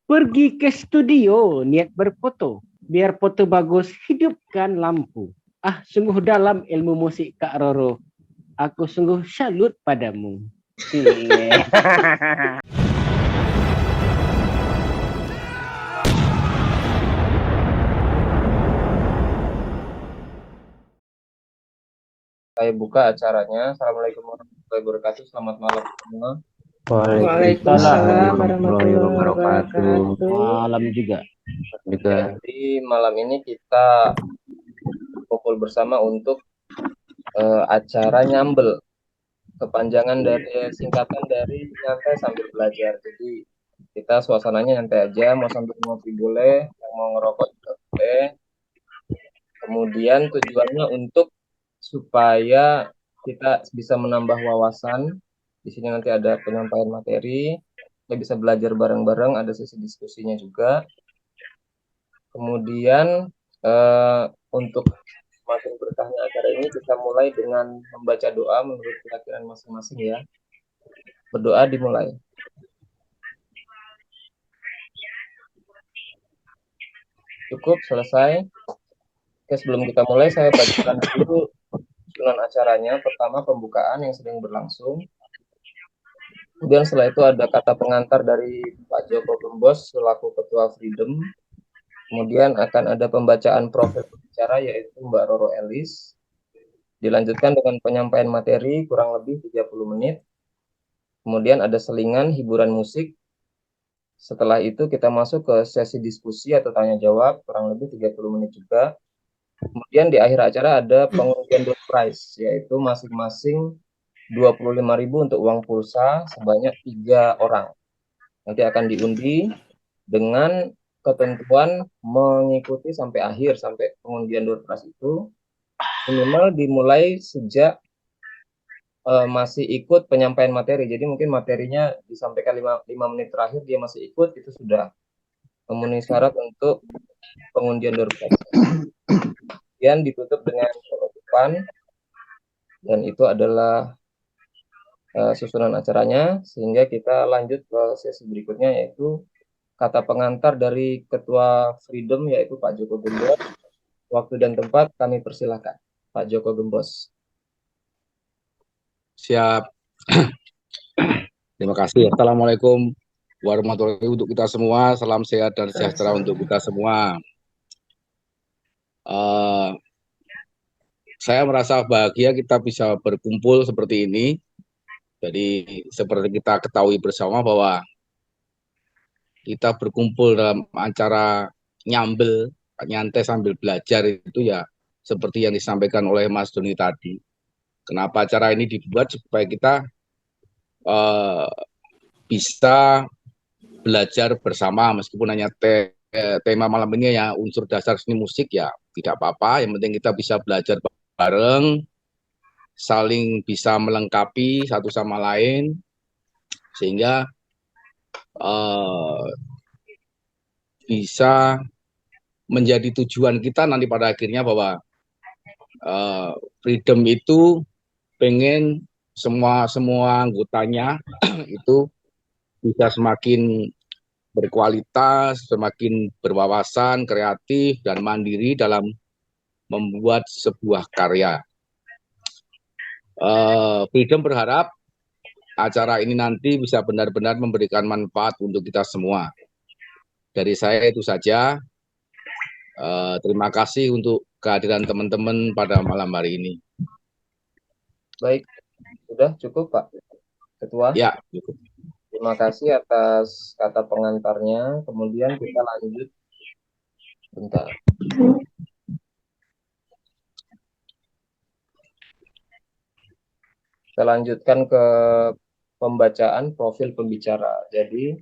Pergi ke studio, niat berfoto. Biar foto bagus, hidupkan lampu. Ah, sungguh dalam ilmu musik Kak Roro. Aku sungguh salut padamu. Saya buka acaranya. Assalamualaikum warahmatullahi wabarakatuh. Selamat malam semua. Salam. Waalaikumsalam Warahmatullahi warahmatullahi wabarakatuh. wabarakatuh. Malam juga. Juga Jadi malam ini kita kumpul bersama untuk acara nyambel. Kepanjangan dari singkatan dari nyantai sambil belajar. Jadi kita suasananya nyantai aja. Mau sambil ngopi boleh, yang mau ngerokok juga boleh. Kemudian tujuannya untuk supaya kita bisa menambah wawasan. Di sini nanti ada penyampaian materi. Kita bisa belajar bareng-bareng. Ada sesi diskusinya juga. Kemudian untuk semakin berkahnya acara ini kita mulai dengan membaca doa menurut keyakinan masing-masing ya. Berdoa dimulai. Cukup selesai. Oke, sebelum kita mulai saya bacakan dulu susunan acaranya. Pertama pembukaan yang sedang berlangsung. Kemudian setelah itu ada kata pengantar dari Pak Joko Gembos selaku Ketua Freedom. Kemudian akan ada pembacaan profil pembicara yaitu Mbak Roro Elis. Dilanjutkan dengan penyampaian materi kurang lebih 30 menit. Kemudian ada selingan hiburan musik. Setelah itu kita masuk ke sesi diskusi atau tanya jawab kurang lebih 30 menit juga. Kemudian di akhir acara ada pengundian door prize yaitu masing-masing 25.000 untuk uang pulsa sebanyak 3 orang. Nanti akan diundi dengan ketentuan mengikuti sampai akhir, sampai pengundian door prize itu minimal dimulai sejak masih ikut penyampaian materi. Jadi mungkin materinya disampaikan 5 menit terakhir dia masih ikut, itu sudah memenuhi syarat untuk pengundian door prize. Kemudian ditutup dengan penutupan dan itu adalah susunan acaranya, sehingga kita lanjut ke sesi berikutnya yaitu kata pengantar dari Ketua Freedom yaitu Pak Joko Gembos. Waktu dan tempat kami persilahkan Pak Joko Gembos. Siap. Terima kasih. Assalamualaikum warahmatullahi wabarakatuh untuk kita semua. Salam sehat dan sejahtera untuk kita semua. Saya merasa bahagia kita bisa berkumpul seperti ini. Jadi seperti kita ketahui bersama bahwa kita berkumpul dalam acara nyambel, nyantai sambil belajar itu ya seperti yang disampaikan oleh Mas Doni tadi. Kenapa acara ini dibuat supaya kita bisa belajar bersama meskipun hanya tema malam ini ya unsur dasar seni musik ya tidak apa-apa, yang penting kita bisa belajar bareng, saling bisa melengkapi satu sama lain sehingga bisa menjadi tujuan kita nanti pada akhirnya bahwa Freedom itu pengen semua anggotanya itu bisa semakin berkualitas, semakin berwawasan, kreatif, dan mandiri dalam membuat sebuah karya. Freedom berharap acara ini nanti bisa benar-benar memberikan manfaat untuk kita semua. Dari saya itu saja. Terima kasih untuk kehadiran teman-teman pada malam hari ini. Baik, sudah cukup Pak Ketua? Ya, cukup. Terima kasih atas kata pengantarnya. Kemudian kita lanjut. Bentar. Kita lanjutkan ke pembacaan profil pembicara. Jadi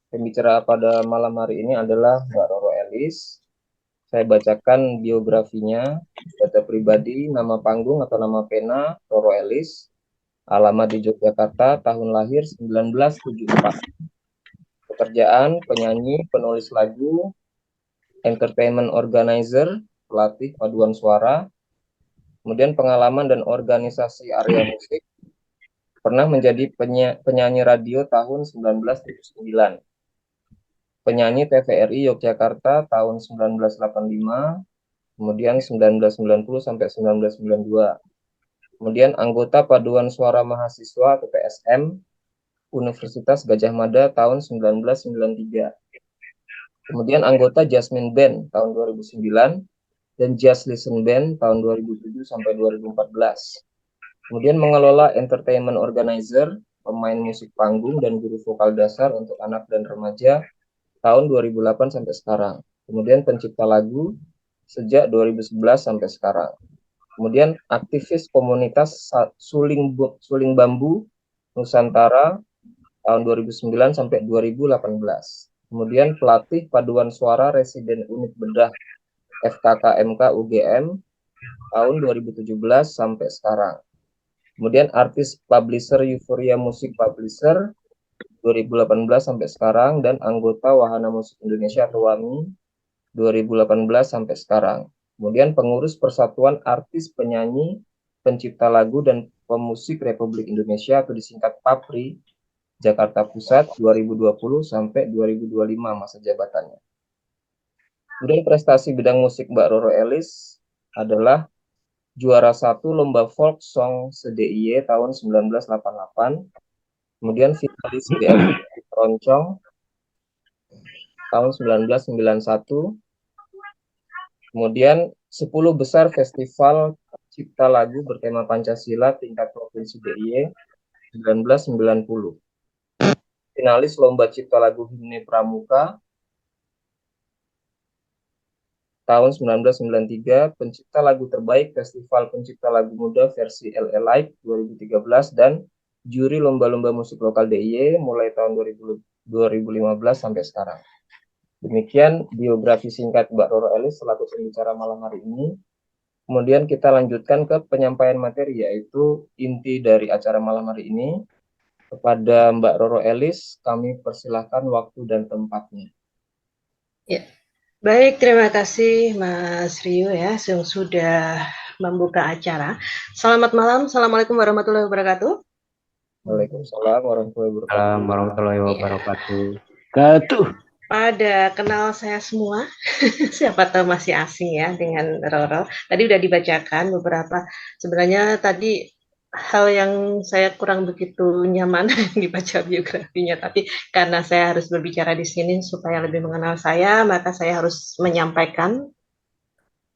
pembicara pada malam hari ini adalah Mbak Roro Elis. Saya bacakan biografinya. Data pribadi, nama panggung atau nama pena Roro Elis. Alamat di Yogyakarta, tahun lahir 1974. Pekerjaan penyanyi, penulis lagu, entertainment organizer, pelatih paduan suara. Kemudian pengalaman dan organisasi area musik. Pernah menjadi penyanyi radio tahun 1979. penyanyi TVRI Yogyakarta tahun 1985, kemudian 1990 sampai 1992. Kemudian anggota Paduan Suara Mahasiswa atau PSM Universitas Gadjah Mada tahun 1993. Kemudian anggota Jasmine Band tahun 2009 dan Jazz Listen Band tahun 2007 sampai 2014. Kemudian mengelola entertainment organizer, pemain musik panggung dan guru vokal dasar untuk anak dan remaja tahun 2008 sampai sekarang. Kemudian pencipta lagu sejak 2011 sampai sekarang. Kemudian aktivis komunitas Suling Bambu Nusantara tahun 2009 sampai 2018. Kemudian pelatih paduan suara residen unit bedah FKKMK UGM tahun 2017 sampai sekarang. Kemudian artis publisher Euphoria Music Publisher 2018 sampai sekarang dan anggota Wahana Musik Indonesia atau WAMI 2018 sampai sekarang. Kemudian pengurus Persatuan Artis Penyanyi Pencipta Lagu dan Pemusik Republik Indonesia atau disingkat PAPRI Jakarta Pusat 2020 sampai 2025 masa jabatannya. Kemudian prestasi bidang musik Mbak Roro Elis adalah juara 1 Lomba Folk Song se-DIY tahun 1988. Kemudian finalis BMI Keroncong tahun 1991. Kemudian 10 besar festival cipta lagu bertema Pancasila tingkat provinsi DIY 1990. Finalis Lomba Cipta Lagu Himne Pramuka tahun 1993, pencipta lagu terbaik Festival Pencipta Lagu Muda versi LL Live 2013 dan juri lomba-lomba musik lokal DIY mulai tahun 2015 sampai sekarang. Demikian biografi singkat Mbak Roro Elis selaku pembicara malam hari ini. Kemudian kita lanjutkan ke penyampaian materi, yaitu inti dari acara malam hari ini. Kepada Mbak Roro Elis, kami persilahkan waktu dan tempatnya. Ya, baik, terima kasih Mas Rio ya yang sudah membuka acara. Selamat malam, Assalamualaikum warahmatullahi wabarakatuh. Waalaikumsalam warahmatullahi wabarakatuh. Assalamualaikum warahmatullahi wabarakatuh. Ketuh. Pada kenal saya semua, siapa tahu masih asing ya dengan Roro. Tadi udah dibacakan beberapa. Sebenarnya tadi hal yang saya kurang begitu nyaman dibaca biografinya, tapi karena saya harus berbicara di sini supaya lebih mengenal saya, maka saya harus menyampaikan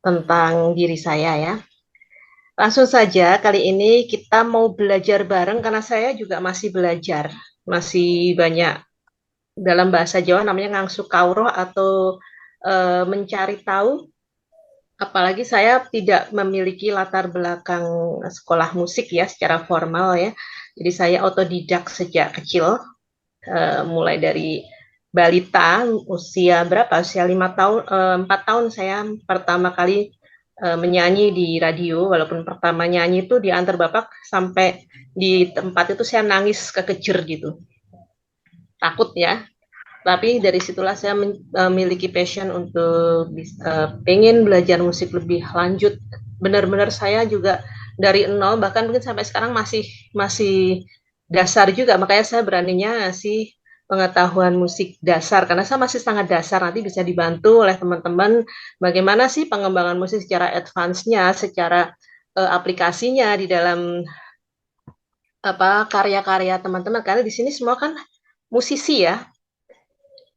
tentang diri saya ya. Langsung saja kali ini kita mau belajar bareng karena saya juga masih belajar, masih banyak dalam bahasa Jawa namanya ngangsuk kawruh atau mencari tahu. Apalagi saya tidak memiliki latar belakang sekolah musik ya secara formal ya. Jadi saya otodidak sejak kecil, mulai dari balita usia berapa? Usia 5 tahun, 4 tahun saya pertama kali menyanyi di radio. Walaupun pertama nyanyi itu diantar bapak sampai di tempat itu saya nangis kekejer gitu, takut ya. Tapi dari situlah saya memiliki passion untuk pengen belajar musik lebih lanjut. Benar-benar saya juga dari nol, bahkan mungkin sampai sekarang masih dasar juga. Makanya saya beraninya ngasih pengetahuan musik dasar karena saya masih sangat dasar. Nanti bisa dibantu oleh teman-teman bagaimana sih pengembangan musik secara advance-nya, secara aplikasinya di dalam apa karya-karya teman-teman. Karena di sini semua kan musisi ya.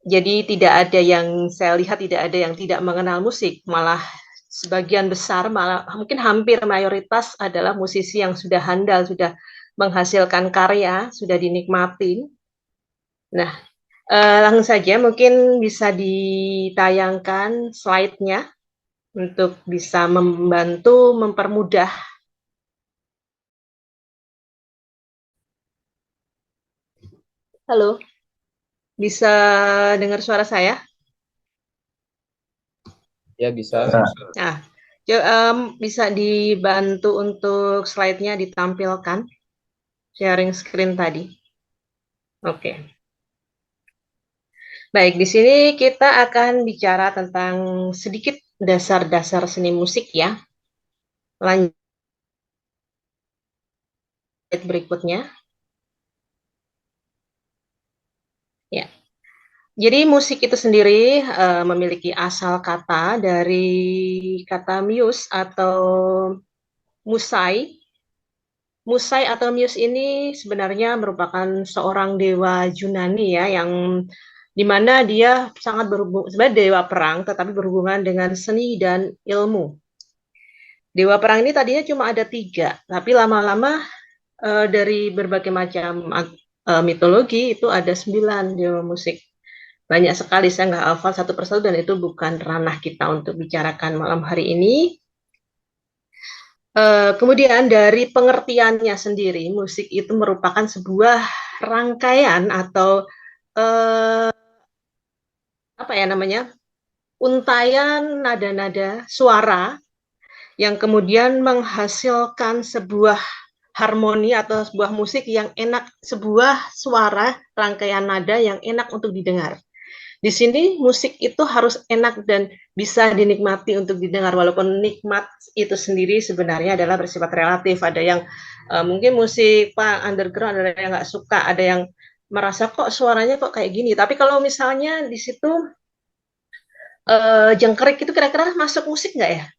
Jadi tidak ada yang saya lihat tidak ada yang tidak mengenal musik, malah sebagian besar, malah mungkin hampir mayoritas adalah musisi yang sudah handal, sudah menghasilkan karya, sudah dinikmati. Nah, langsung saja mungkin bisa ditayangkan slide-nya untuk bisa membantu mempermudah. Halo, bisa dengar suara saya? Ya, bisa. Nah, bisa dibantu untuk slide-nya ditampilkan, sharing screen tadi. Oke. Baik, di sini kita akan bicara tentang sedikit dasar-dasar seni musik ya. Lanjut berikutnya. Ya. Jadi musik itu sendiri memiliki asal kata dari kata muse atau musai. Musai atau muse ini sebenarnya merupakan seorang dewa Yunani ya, yang dimana dia sangat berhubung sebenarnya dewa perang tetapi berhubungan dengan seni dan ilmu. Dewa perang ini tadinya cuma ada 3, tapi lama-lama dari berbagai macam mitologi itu ada 9 dewa musik. Banyak sekali, saya nggak hafal satu persatu dan itu bukan ranah kita untuk bicarakan malam hari ini. Kemudian dari pengertiannya sendiri, musik itu merupakan sebuah rangkaian atau apa ya namanya, untayan nada-nada suara yang kemudian menghasilkan sebuah harmoni atau sebuah musik yang enak, sebuah suara rangkaian nada yang enak untuk didengar. Di sini musik itu harus enak dan bisa dinikmati untuk didengar, walaupun nikmat itu sendiri sebenarnya adalah bersifat relatif. Ada yang mungkin musik underground, ada yang nggak suka, ada yang merasa kok suaranya kok kayak gini. Tapi kalau misalnya di situ jengkerik itu kira-kira masuk musik nggak ya?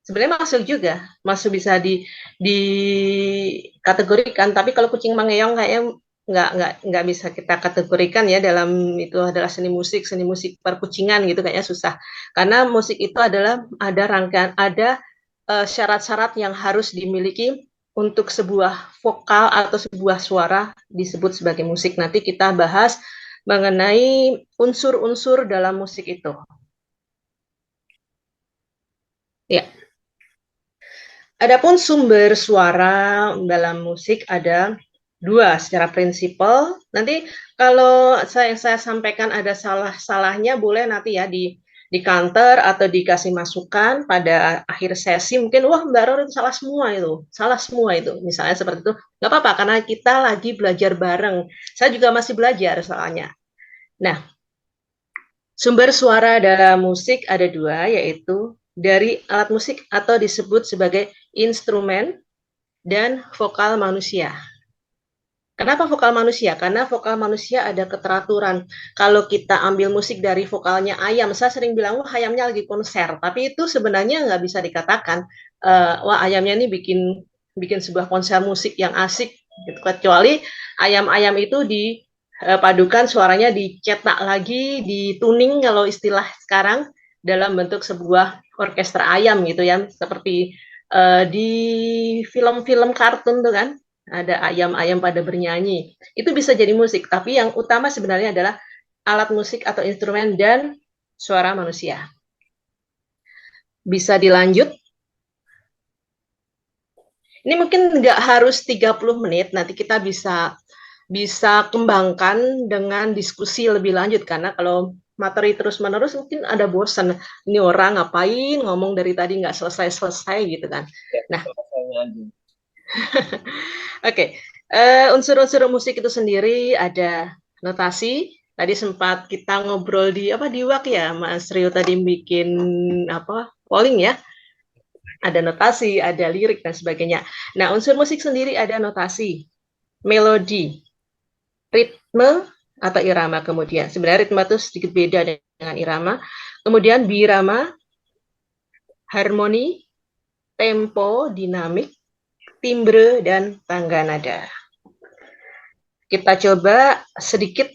Sebenarnya masuk juga, masuk bisa dikategorikan. Tapi kalau kucing mangeong kayaknya nggak bisa kita kategorikan ya dalam itu adalah seni musik perkucingan gitu, kayaknya susah. Karena musik itu adalah ada rangkaian, ada syarat-syarat yang harus dimiliki untuk sebuah vokal atau sebuah suara disebut sebagai musik. Nanti kita bahas mengenai unsur-unsur dalam musik itu. Ya. Adapun sumber suara dalam musik ada 2 secara prinsipal. Nanti kalau saya sampaikan ada salah-salahnya boleh nanti ya di counter atau dikasih masukan pada akhir sesi, mungkin wah Mbak Roro itu salah semua itu, misalnya seperti itu, nggak apa-apa karena kita lagi belajar bareng. Saya juga masih belajar soalnya. Nah, sumber suara dalam musik ada 2, yaitu dari alat musik atau disebut sebagai instrumen dan vokal manusia. Kenapa vokal manusia? Karena vokal manusia ada keteraturan. Kalau kita ambil musik dari vokalnya ayam, saya sering bilang, wah ayamnya lagi konser. Tapi itu sebenarnya nggak bisa dikatakan, wah ayamnya ini bikin sebuah konser musik yang asik. Gitu. Kecuali ayam-ayam itu dipadukan suaranya dicetak lagi, dituning kalau istilah sekarang, dalam bentuk sebuah orkestra ayam gitu ya. Seperti di film-film kartun tuh kan, ada ayam-ayam pada bernyanyi. Itu bisa jadi musik, tapi yang utama sebenarnya adalah alat musik atau instrumen dan suara manusia. Bisa dilanjut. Ini mungkin nggak harus 30 menit, nanti kita bisa kembangkan dengan diskusi lebih lanjut, karena kalau materi terus-menerus mungkin ada bosan. Ini orang ngapain ngomong dari tadi nggak selesai-selesai gitu kan. Nah, Oke, unsur-unsur musik itu sendiri ada notasi. Tadi sempat kita ngobrol di WAK ya, Mas Rio tadi bikin polling ya. Ada notasi, ada lirik dan sebagainya. Nah, unsur musik sendiri ada notasi, melodi, ritme atau irama. Kemudian sebenarnya ritme itu sedikit beda dengan irama. Kemudian birama, harmoni, tempo, dinamik, timbre, dan tangga nada. Kita coba sedikit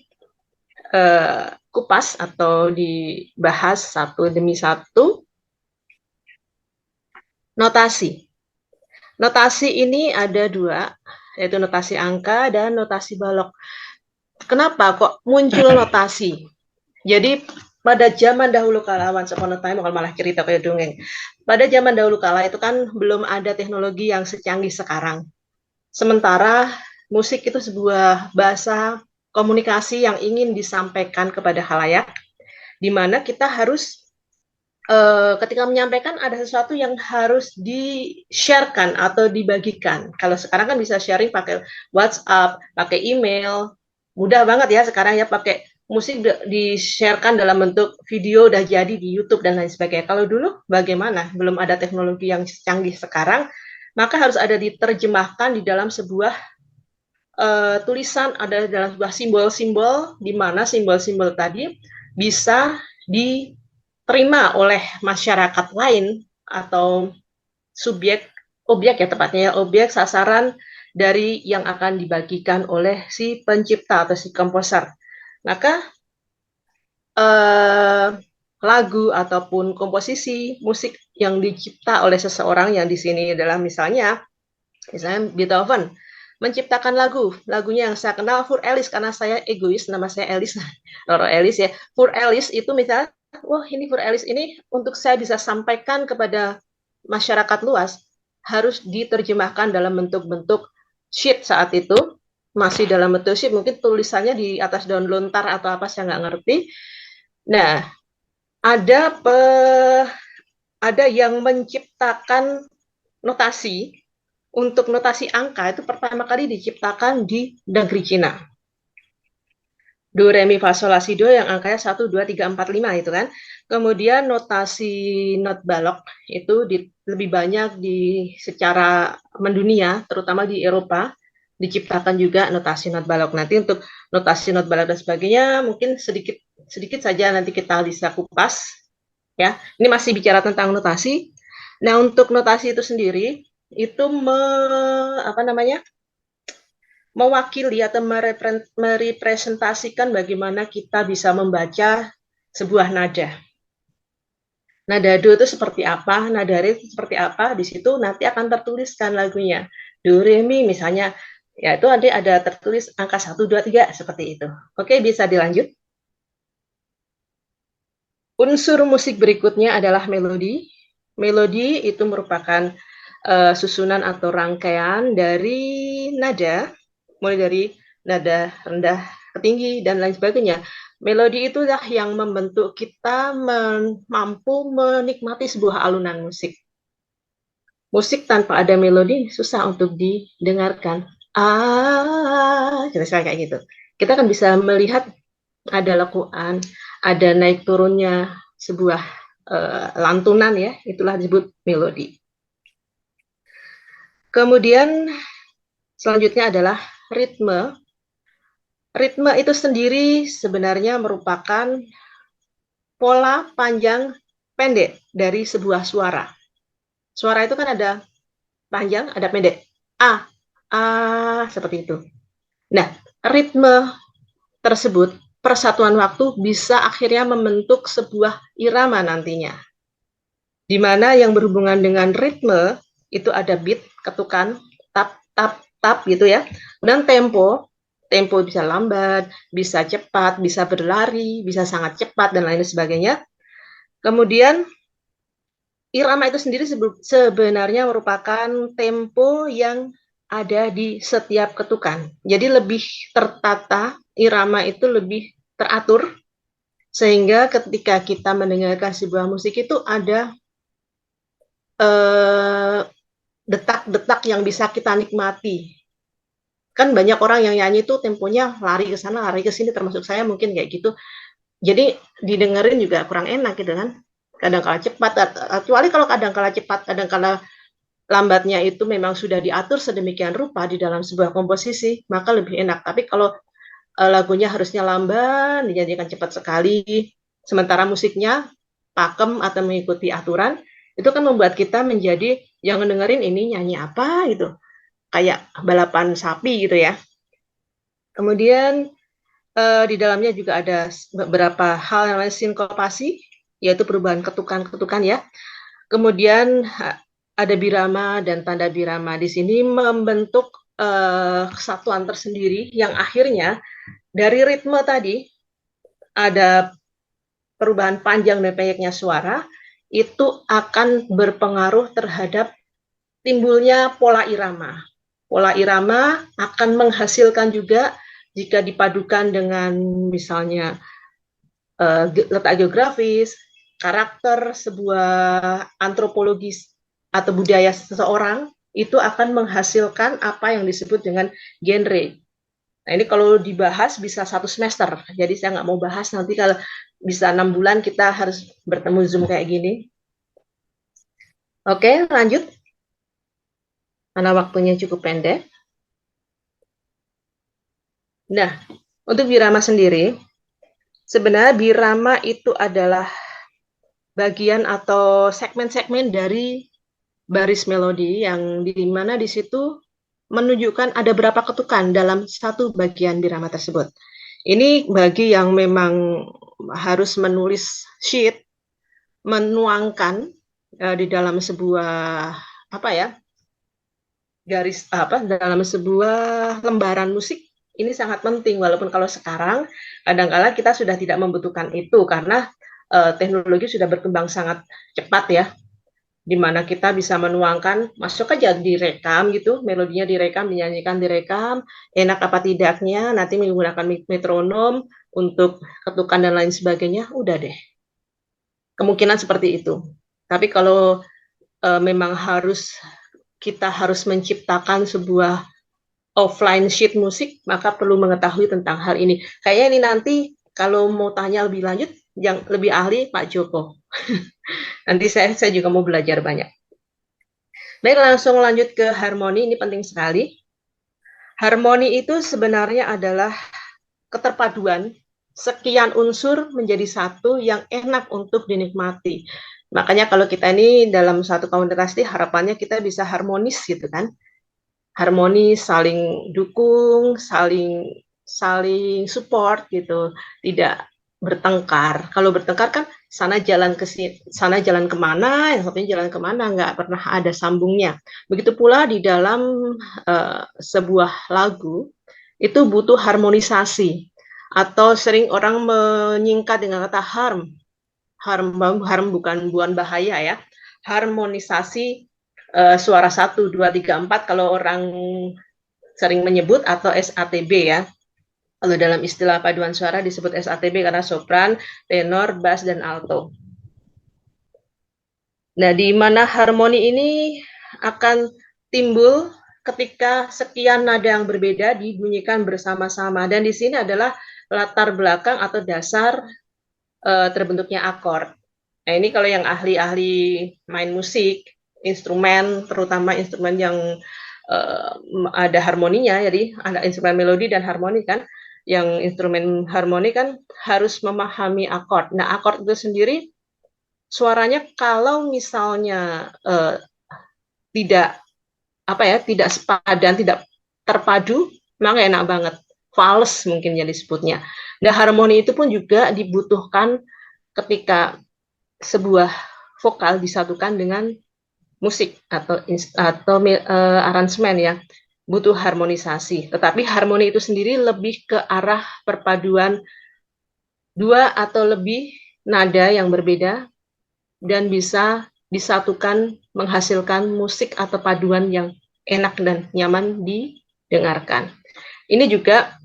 kupas atau dibahas satu demi satu. Notasi. Notasi ini ada 2, yaitu notasi angka dan notasi balok. Kenapa kok muncul notasi? Jadi pada zaman dahulu kala, once upon a time, kalau malah cerita kayak dongeng. Pada zaman dahulu kala itu kan belum ada teknologi yang secanggih sekarang. Sementara musik itu sebuah bahasa komunikasi yang ingin disampaikan kepada khalayak, di mana kita harus ketika menyampaikan ada sesuatu yang harus di-sharekan atau dibagikan. Kalau sekarang kan bisa sharing pakai WhatsApp, pakai email, mudah banget ya sekarang ya, pakai musik di-sharekan dalam bentuk video udah jadi di YouTube dan lain sebagainya. Kalau dulu bagaimana? Belum ada teknologi yang canggih sekarang, maka harus ada diterjemahkan di dalam sebuah tulisan ada dalam sebuah simbol-simbol, di mana simbol-simbol tadi bisa diterima oleh masyarakat lain atau subjek, objek ya tepatnya, objek sasaran dari yang akan dibagikan oleh si pencipta atau si komposer. Maka lagu ataupun komposisi musik yang dicipta oleh seseorang yang di sini adalah misalnya Beethoven menciptakan lagunya yang saya kenal Für Alice, karena saya egois, nama saya Alice, Roro Alice ya. Für Alice itu misalnya, wah ini Für Alice ini untuk saya bisa sampaikan kepada masyarakat luas harus diterjemahkan dalam bentuk-bentuk sheet saat itu, masih dalam bentuk sheet, mungkin tulisannya di atas daun lontar atau apa saya nggak ngerti. Nah, ada yang menciptakan notasi. Untuk notasi angka itu pertama kali diciptakan di negeri Cina. Do, re, mi, fa, sol, la, si, do yang angkanya 1, 2, 3, 4, 5 itu kan. Kemudian notasi not balok itu lebih banyak secara mendunia, terutama di Eropa, diciptakan juga notasi not balok. Nanti untuk notasi not balok dan sebagainya mungkin sedikit saja nanti kita bisa kupas. Ya, ini masih bicara tentang notasi. Nah, untuk notasi itu sendiri itu mewakili atau merepresentasikan bagaimana kita bisa membaca sebuah nada. Nada do itu seperti apa, nada re itu seperti apa, di situ nanti akan tertuliskan lagunya. Do, re, mi misalnya, ya itu nanti ada tertulis angka 1, 2, 3 seperti itu. Oke, bisa dilanjut. Unsur musik berikutnya adalah melodi. Melodi itu merupakan susunan atau rangkaian dari nada, mulai dari nada rendah ke tinggi dan lain sebagainya. Melodi itulah yang membentuk kita mampu menikmati sebuah alunan musik. Musik tanpa ada melodi susah untuk didengarkan. Kira-kira kayak gitu. Kita kan bisa melihat ada lekuan, ada naik turunnya sebuah lantunan ya, itulah disebut melodi. Kemudian selanjutnya adalah ritme. Ritme itu sendiri sebenarnya merupakan pola panjang pendek dari sebuah suara. Suara itu kan ada panjang, ada pendek. A, seperti itu. Nah, ritme tersebut, persatuan waktu bisa akhirnya membentuk sebuah irama nantinya. Di mana yang berhubungan dengan ritme, itu ada beat, ketukan, tap, tap, tap gitu ya. Dan tempo bisa lambat, bisa cepat, bisa berlari, bisa sangat cepat, dan lain sebagainya. Kemudian, irama itu sendiri sebenarnya merupakan tempo yang ada di setiap ketukan. Jadi lebih tertata, irama itu lebih teratur, sehingga ketika kita mendengarkan sebuah musik itu ada detak-detak yang bisa kita nikmati. Kan banyak orang yang nyanyi itu temponya lari ke sana, lari ke sini, termasuk saya mungkin kayak gitu. Jadi didengerin juga kurang enak gitu kan. Kadang-kala cepat, kecuali kalau kadang-kala cepat, kadang-kala lambatnya itu memang sudah diatur sedemikian rupa di dalam sebuah komposisi, maka lebih enak. Tapi kalau lagunya harusnya lamban, dinyanyikan cepat sekali, sementara musiknya pakem atau mengikuti aturan, itu kan membuat kita menjadi yang ngedengerin ini nyanyi apa gitu, kayak balapan sapi gitu ya. Kemudian di dalamnya juga ada beberapa hal yang lain, sinkopasi, yaitu perubahan ketukan-ketukan ya. Kemudian ada birama dan tanda birama. Di sini membentuk kesatuan tersendiri yang akhirnya dari ritme tadi ada perubahan panjang dan pendeknya suara, itu akan berpengaruh terhadap timbulnya pola irama. Pola irama akan menghasilkan juga jika dipadukan dengan misalnya letak geografis, karakter sebuah antropologis atau budaya seseorang, itu akan menghasilkan apa yang disebut dengan genre. Nah ini kalau dibahas bisa 1 semester, jadi saya nggak mau bahas, nanti kalau bisa 6 bulan kita harus bertemu Zoom kayak gini. Oke, lanjut. Karena waktunya cukup pendek. Nah, untuk birama sendiri, sebenarnya birama itu adalah bagian atau segmen-segmen dari baris melodi yang di mana di situ menunjukkan ada berapa ketukan dalam satu bagian birama tersebut. Ini bagi yang memang harus menulis sheet, menuangkan di dalam sebuah apa ya garis apa dalam sebuah lembaran musik ini sangat penting, walaupun kalau sekarang kadang-kala kita sudah tidak membutuhkan itu karena teknologi sudah berkembang sangat cepat ya, di mana kita bisa menuangkan, masuk aja direkam gitu, melodinya direkam, dinyanyikan direkam, enak apa tidaknya, nanti menggunakan metronom untuk ketukan dan lain sebagainya, udah deh. Kemungkinan seperti itu. Tapi kalau memang kita harus menciptakan sebuah offline sheet musik, maka perlu mengetahui tentang hal ini. Kayaknya ini nanti kalau mau tanya lebih lanjut, yang lebih ahli Pak Joko. Nanti saya juga mau belajar banyak. Baik, langsung lanjut ke harmoni, ini penting sekali. Harmoni itu sebenarnya adalah keterpaduan sekian unsur menjadi satu yang enak untuk dinikmati. Makanya kalau kita ini dalam satu komunitas ini harapannya kita bisa harmonis gitu kan. Harmonis, saling dukung, saling support gitu, tidak bertengkar. Kalau bertengkar kan sana jalan ke sana jalan kemana, yang satunya jalan kemana, nggak pernah ada sambungnya. Begitu pula di dalam sebuah lagu itu butuh harmonisasi atau sering orang menyingkat dengan kata harm bukan bahaya ya, harmonisasi suara 1, 2, 3, 4 kalau orang sering menyebut atau SATB ya. Kalau dalam istilah paduan suara disebut SATB karena sopran, tenor, bass, dan alto. Nah, di mana harmoni ini akan timbul ketika sekian nada yang berbeda dibunyikan bersama-sama. Dan di sini adalah latar belakang atau dasar terbentuknya akord. Nah, ini kalau yang ahli-ahli main musik, instrumen, terutama instrumen yang ada harmoninya, jadi ada instrumen melodi dan harmoni kan. Yang instrumen harmoni kan harus memahami akord. Nah, akord itu sendiri suaranya kalau misalnya tidak tidak sepadan, tidak terpadu, memang enak banget. Fals mungkin yang disebutnya. Nah, harmoni itu pun juga dibutuhkan ketika sebuah vokal disatukan dengan musik atau aransemen ya, butuh harmonisasi. Tetapi harmoni itu sendiri lebih ke arah perpaduan dua atau lebih nada yang berbeda dan bisa disatukan menghasilkan musik atau paduan yang enak dan nyaman didengarkan. Ini juga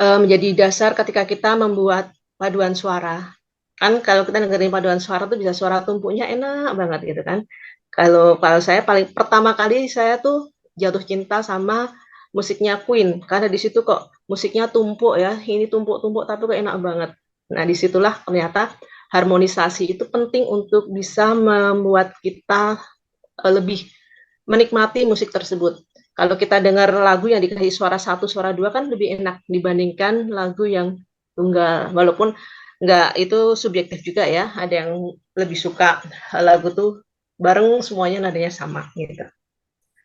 menjadi dasar ketika kita membuat paduan suara. Kan kalau kita dengerin paduan suara tuh bisa suara tumpuknya enak banget gitu kan. Kalau saya paling pertama kali saya tuh jatuh cinta sama musiknya Queen karena di situ kok musiknya tumpuk ya, ini tumpuk-tumpuk tapi kok enak banget. Nah, disitulah ternyata harmonisasi itu penting untuk bisa membuat kita lebih menikmati musik tersebut. Kalau kita dengar lagu yang dikasih suara 1, suara 2 kan lebih enak dibandingkan lagu yang tunggal. Walaupun nggak itu subjektif juga ya, ada yang lebih suka lagu tuh bareng semuanya nadanya sama gitu.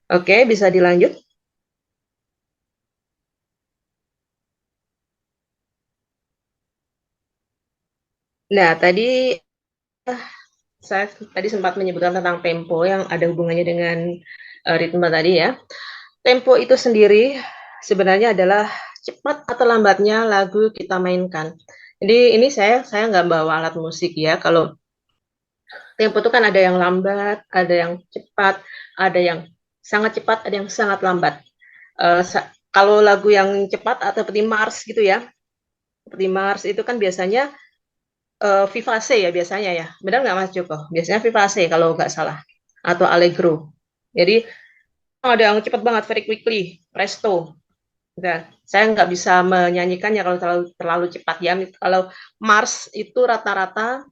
Oke, bisa dilanjut. Nah, tadi saya tadi sempat menyebutkan tentang tempo yang ada hubungannya dengan ritme tadi ya. Tempo itu sendiri sebenarnya adalah cepat atau lambatnya lagu kita mainkan. Jadi ini saya nggak bawa alat musik ya. Kalau tempo itu kan ada yang lambat, ada yang cepat, ada yang sangat cepat, ada yang sangat lambat. Kalau lagu yang cepat atau seperti Mars gitu ya, seperti Mars itu kan biasanya vivace ya biasanya ya. Benar nggak Mas Joko? Biasanya vivace kalau nggak salah. Atau allegro. Jadi ada yang cepat banget, very quickly, presto. Nah, saya nggak bisa menyanyikannya kalau terlalu cepat ya. Kalau Mars itu rata-rata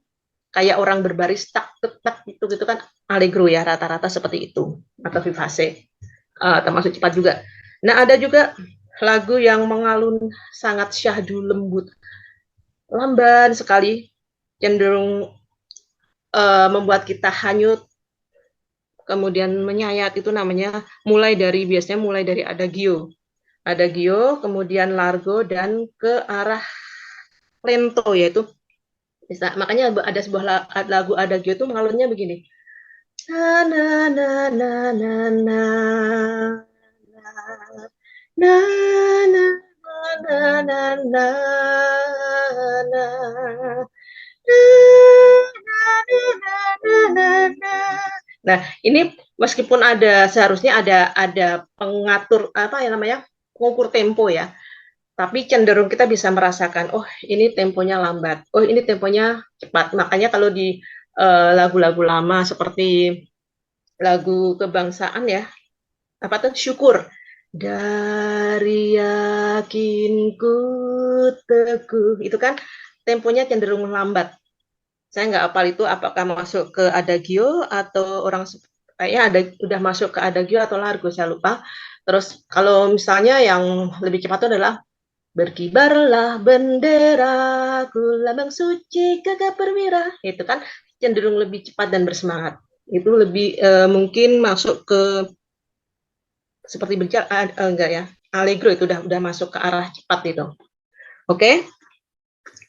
kayak orang berbaris tak tak gitu kan allegro ya, rata-rata seperti itu atau vivace, termasuk cepat juga. Nah, ada juga lagu yang mengalun sangat syahdu lembut, lamban sekali, cenderung membuat kita hanyut, kemudian menyayat, itu namanya biasanya mulai dari adagio, kemudian largo, dan ke arah lento, yaitu makanya ada sebuah lagu adagio itu mengalunnya begini. Na na na na na na na na na na na na. Nah, ini meskipun seharusnya ada pengatur apa ya namanya, pengukur tempo ya, tapi cenderung kita bisa merasakan, oh ini temponya lambat, oh ini temponya cepat. Makanya kalau di lagu-lagu lama seperti lagu kebangsaan ya, apa tuh, syukur, dari yakinku teguh, itu kan temponya cenderung lambat. Saya nggak hafal itu apakah masuk ke adagio atau udah masuk ke adagio atau largo, saya lupa. Terus kalau misalnya yang lebih cepat itu adalah berkibarlah benderaku, lambang suci gagah perwira. Itu kan cenderung lebih cepat dan bersemangat. Itu lebih mungkin masuk ke seperti berbicara enggak ya. Allegro itu udah masuk ke arah cepat itu. Oke.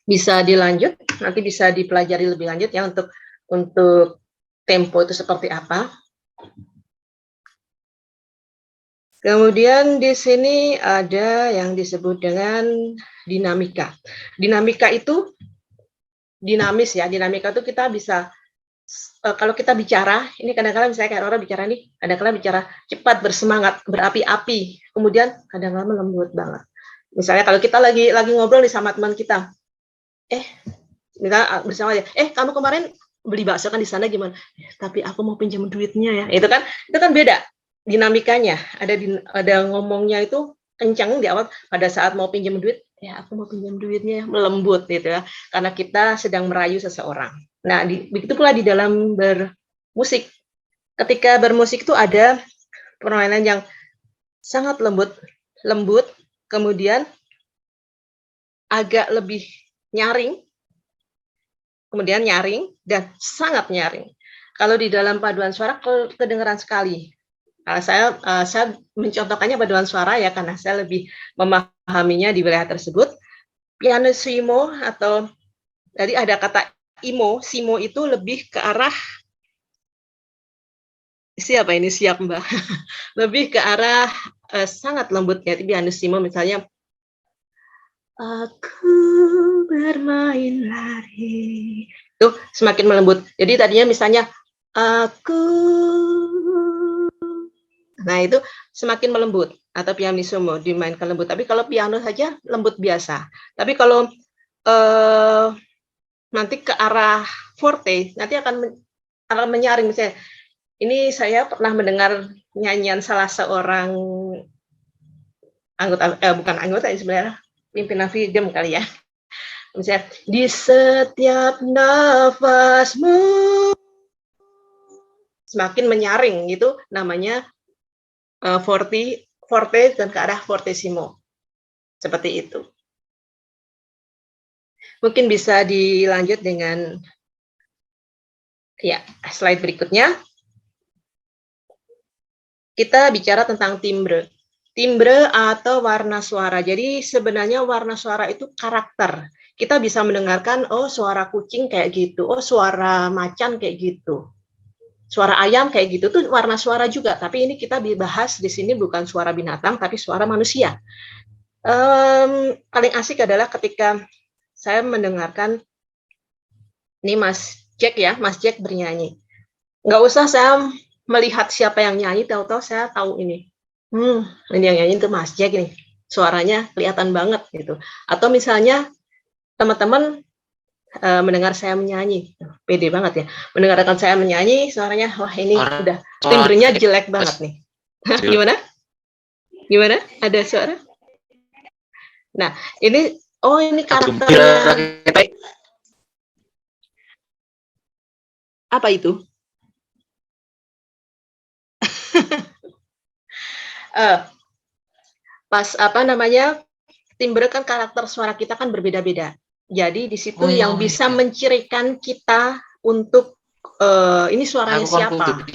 Bisa dilanjut, nanti bisa dipelajari lebih lanjut ya untuk tempo itu seperti apa. Kemudian di sini ada yang disebut dengan dinamika. Dinamika itu dinamis ya. Dinamika itu kita bisa kalau kita bicara, ini kadang-kadang misalnya kayak orang bicara nih, kadang-kadang bicara cepat, bersemangat, berapi-api, kemudian kadang-kadang lembut banget. Misalnya kalau kita lagi ngobrol nih sama teman kita, kita bersama aja, kamu kemarin beli bakso kan di sana gimana? Tapi aku mau pinjam duitnya ya. Itu kan beda dinamikanya. Ada ngomongnya itu kencang di awal, pada saat mau pinjam duit, ya aku mau pinjam duitnya, melembut gitu ya. Karena kita sedang merayu seseorang. Nah, begitu pula di dalam bermusik. Ketika bermusik itu ada permainan yang sangat lembut, kemudian agak lebih nyaring, kemudian nyaring, dan sangat nyaring. Kalau di dalam paduan suara kedengaran sekali. Saya mencontohkannya paduan suara ya, karena saya lebih memahaminya di wilayah tersebut. Pianissimo atau tadi ada kata simo itu lebih ke arah siapa ini siap Mbak, lebih ke arah sangat lembutnya. Pianissimo misalnya, aku bermain lari, itu semakin melembut. Jadi tadinya misalnya aku, nah itu semakin melembut, atau pianissimo dimainkan lembut. Tapi kalau piano saja lembut biasa. Tapi kalau nanti ke arah forte, nanti akan menyaring. Misalnya, ini saya pernah mendengar nyanyian salah seorang anggota, bukan anggota sebenarnya, pimpinan Freedom kali ya. Misalnya, di setiap nafasmu, semakin menyaring, gitu namanya forte dan ke arah fortissimo. Seperti itu. Mungkin bisa dilanjut dengan ya slide berikutnya. Kita bicara tentang timbre atau warna suara. Jadi sebenarnya warna suara itu karakter. Kita bisa mendengarkan, oh suara kucing kayak gitu, oh suara macan kayak gitu, suara ayam kayak gitu, tuh warna suara juga. Tapi ini kita dibahas di sini bukan suara binatang, tapi suara manusia. Paling asik adalah ketika saya mendengarkan, ini Mas Jack bernyanyi. Nggak usah saya melihat siapa yang nyanyi, tahu-tahu saya tahu ini. Ini yang nyanyi itu Mas Jack nih. Suaranya kelihatan banget gitu. Atau misalnya teman-teman mendengar saya menyanyi, pede banget ya. Mendengarkan saya menyanyi, suaranya wah ini udah timbrenya jelek banget nih. Gimana? Ada suara? Nah, ini karakternya. Apa itu? pas apa namanya, timbre kan karakter suara kita kan berbeda-beda. Jadi di situ yang bisa mencirikan kita untuk ini suaranya siapa?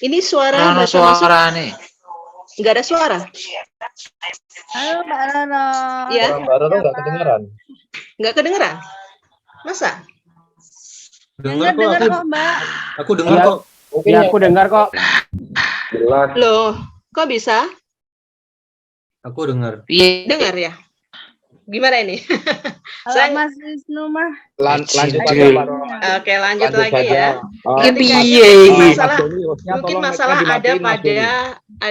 Ini suara Mbak Termasuk nih. nggak ada suara. Halo Mbak Roro. Ya, Suara Mbak Roro nggak kedengaran. nggak kedengeran. Masa? Dengar kok Mbak. Aku dengar Ya, kok. Mungkin ya yang aku dengar kok. jelas. Loh, kok bisa? Aku dengar. Dengar ya? Gimana ini? Kalau Saya- Mas Wisnu mah Lanjut aja Aduh. Mbak Roro. Oke, lanjut Lanjut lagi saja. ya. Oh, Jadi Mas- kayaknya oh, masalah- Mas Doni, hostnya Mungkin tolong masalah mic-nya ada dimatiin, Mas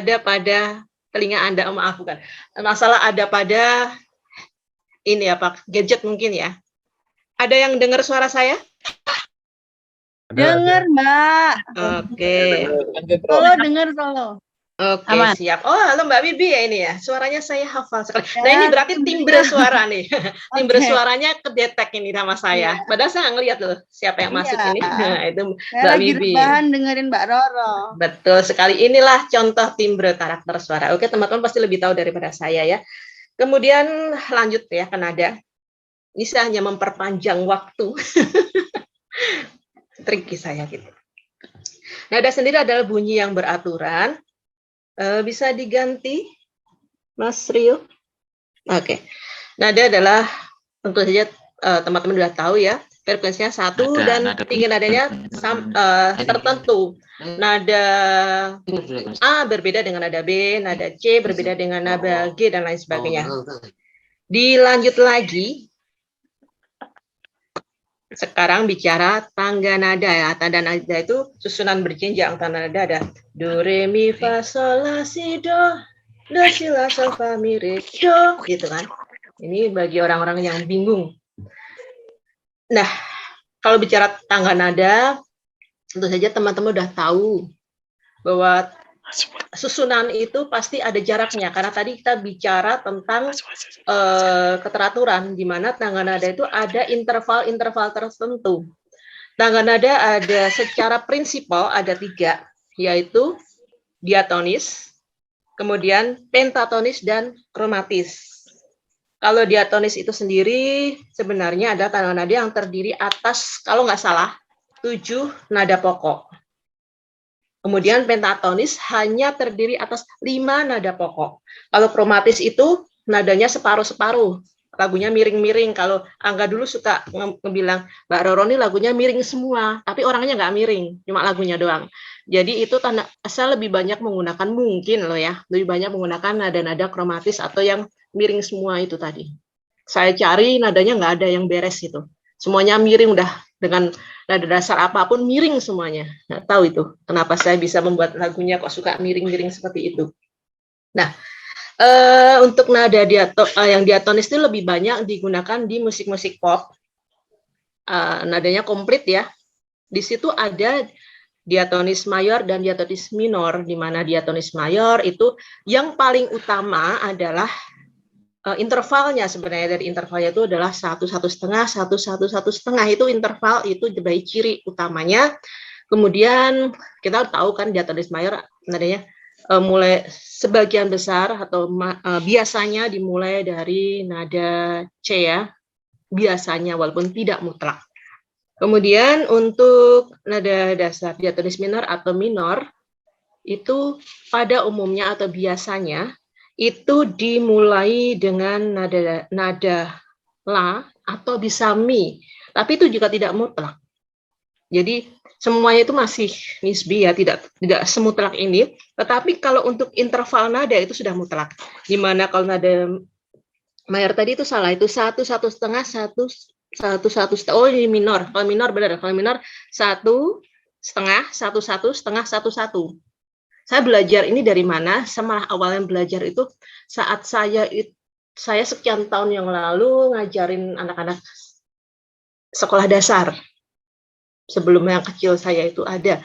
Doni. pada telinga Anda, maaf bukan. Masalah ada pada ini apa gadget mungkin ya. Ada yang dengar suara saya? dengar Mbak. Oke. Lanjut, Ro. Solo dengar Solo. Oke, Aman. siap. Oh, halo Mbak Bibi ya ini ya. Suaranya saya hafal sekali. Nah, Ya, ini berarti timbre suara nih. Timbre Oke. suaranya kedetek ini sama saya. Iya. Padahal saya nggak ngeliat loh siapa yang masuk Iya. ini. Nah, itu Saya Mbak lagi Bibi. rebahan dengerin Mbak Roro. Betul sekali. Inilah contoh timbre karakter suara. Oke, teman-teman pasti lebih tahu daripada saya ya. Kemudian lanjut ya ke nada. Ini saya hanya memperpanjang waktu. Tricky saya gitu. Nada sendiri adalah bunyi yang beraturan. Bisa diganti, Mas Rio? Oke. Nada adalah tentu saja teman-teman sudah tahu ya. Frekuensinya 1 dan tinggi nadanya tertentu. Nada A berbeda dengan nada B, nada C berbeda dengan nada G, dan lain sebagainya. Dilanjut lagi. Sekarang bicara tangga nada ya. Tangga nada itu susunan berjenjang. Tangga nada ada do, re, mi, fa, sol, la, si, do, si, la, sol, fa, mi, re, do, gitu kan. Ini bagi orang-orang yang bingung. Nah, kalau bicara tangga nada, tentu saja teman-teman udah tahu bahwa susunan itu pasti ada jaraknya, karena tadi kita bicara tentang keteraturan, di mana tangga nada itu ada interval-interval tertentu. Tangga nada ada secara prinsipal ada 3, yaitu diatonis, kemudian pentatonis, dan kromatis. Kalau diatonis itu sendiri sebenarnya ada tangga nada yang terdiri atas, kalau nggak salah, 7 nada pokok. Kemudian pentatonis hanya terdiri atas 5 nada pokok. Kalau kromatis itu nadanya separuh-separuh, lagunya miring-miring. Kalau Angga dulu suka ngebilang, Mbak Roro ini lagunya miring semua, tapi orangnya nggak miring, cuma lagunya doang. Jadi itu tanda saya lebih banyak menggunakan, mungkin loh ya, lebih banyak menggunakan nada-nada kromatis atau yang miring semua itu tadi. Saya cari nadanya nggak ada yang beres itu. Semuanya miring udah, dengan nada dasar apapun miring semuanya. Nggak tahu itu kenapa saya bisa membuat lagunya kok suka miring-miring seperti itu. Nah, untuk nada yang diatonis itu lebih banyak digunakan di musik-musik pop. Nadanya komplit ya. Di situ ada diatonis mayor dan diatonis minor, di mana diatonis mayor itu yang paling utama adalah intervalnya. Sebenarnya dari intervalnya itu adalah 1,1/2, 1,1/1,5 itu interval, itu sebagai ciri utamanya. Kemudian kita tahu kan diatonis mayor nadanya mulai sebagian besar atau biasanya dimulai dari nada C ya, biasanya walaupun tidak mutlak. Kemudian untuk nada dasar diatonis minor atau minor itu pada umumnya atau biasanya itu dimulai dengan nada la atau bisa mi, tapi itu juga tidak mutlak. Jadi semuanya itu masih nisbi ya, tidak semutlak ini. Tetapi kalau untuk interval nada itu sudah mutlak. Di mana kalau nada mayor tadi itu salah, itu 1,1/2, 1,1/1. Oh ini minor. Kalau minor benar, kalau minor 1,5, 1,1/2, 1,1/1. Saya belajar ini dari mana? Saya awalnya belajar itu saat saya sekian tahun yang lalu ngajarin anak-anak sekolah dasar. Sebelum yang kecil saya itu ada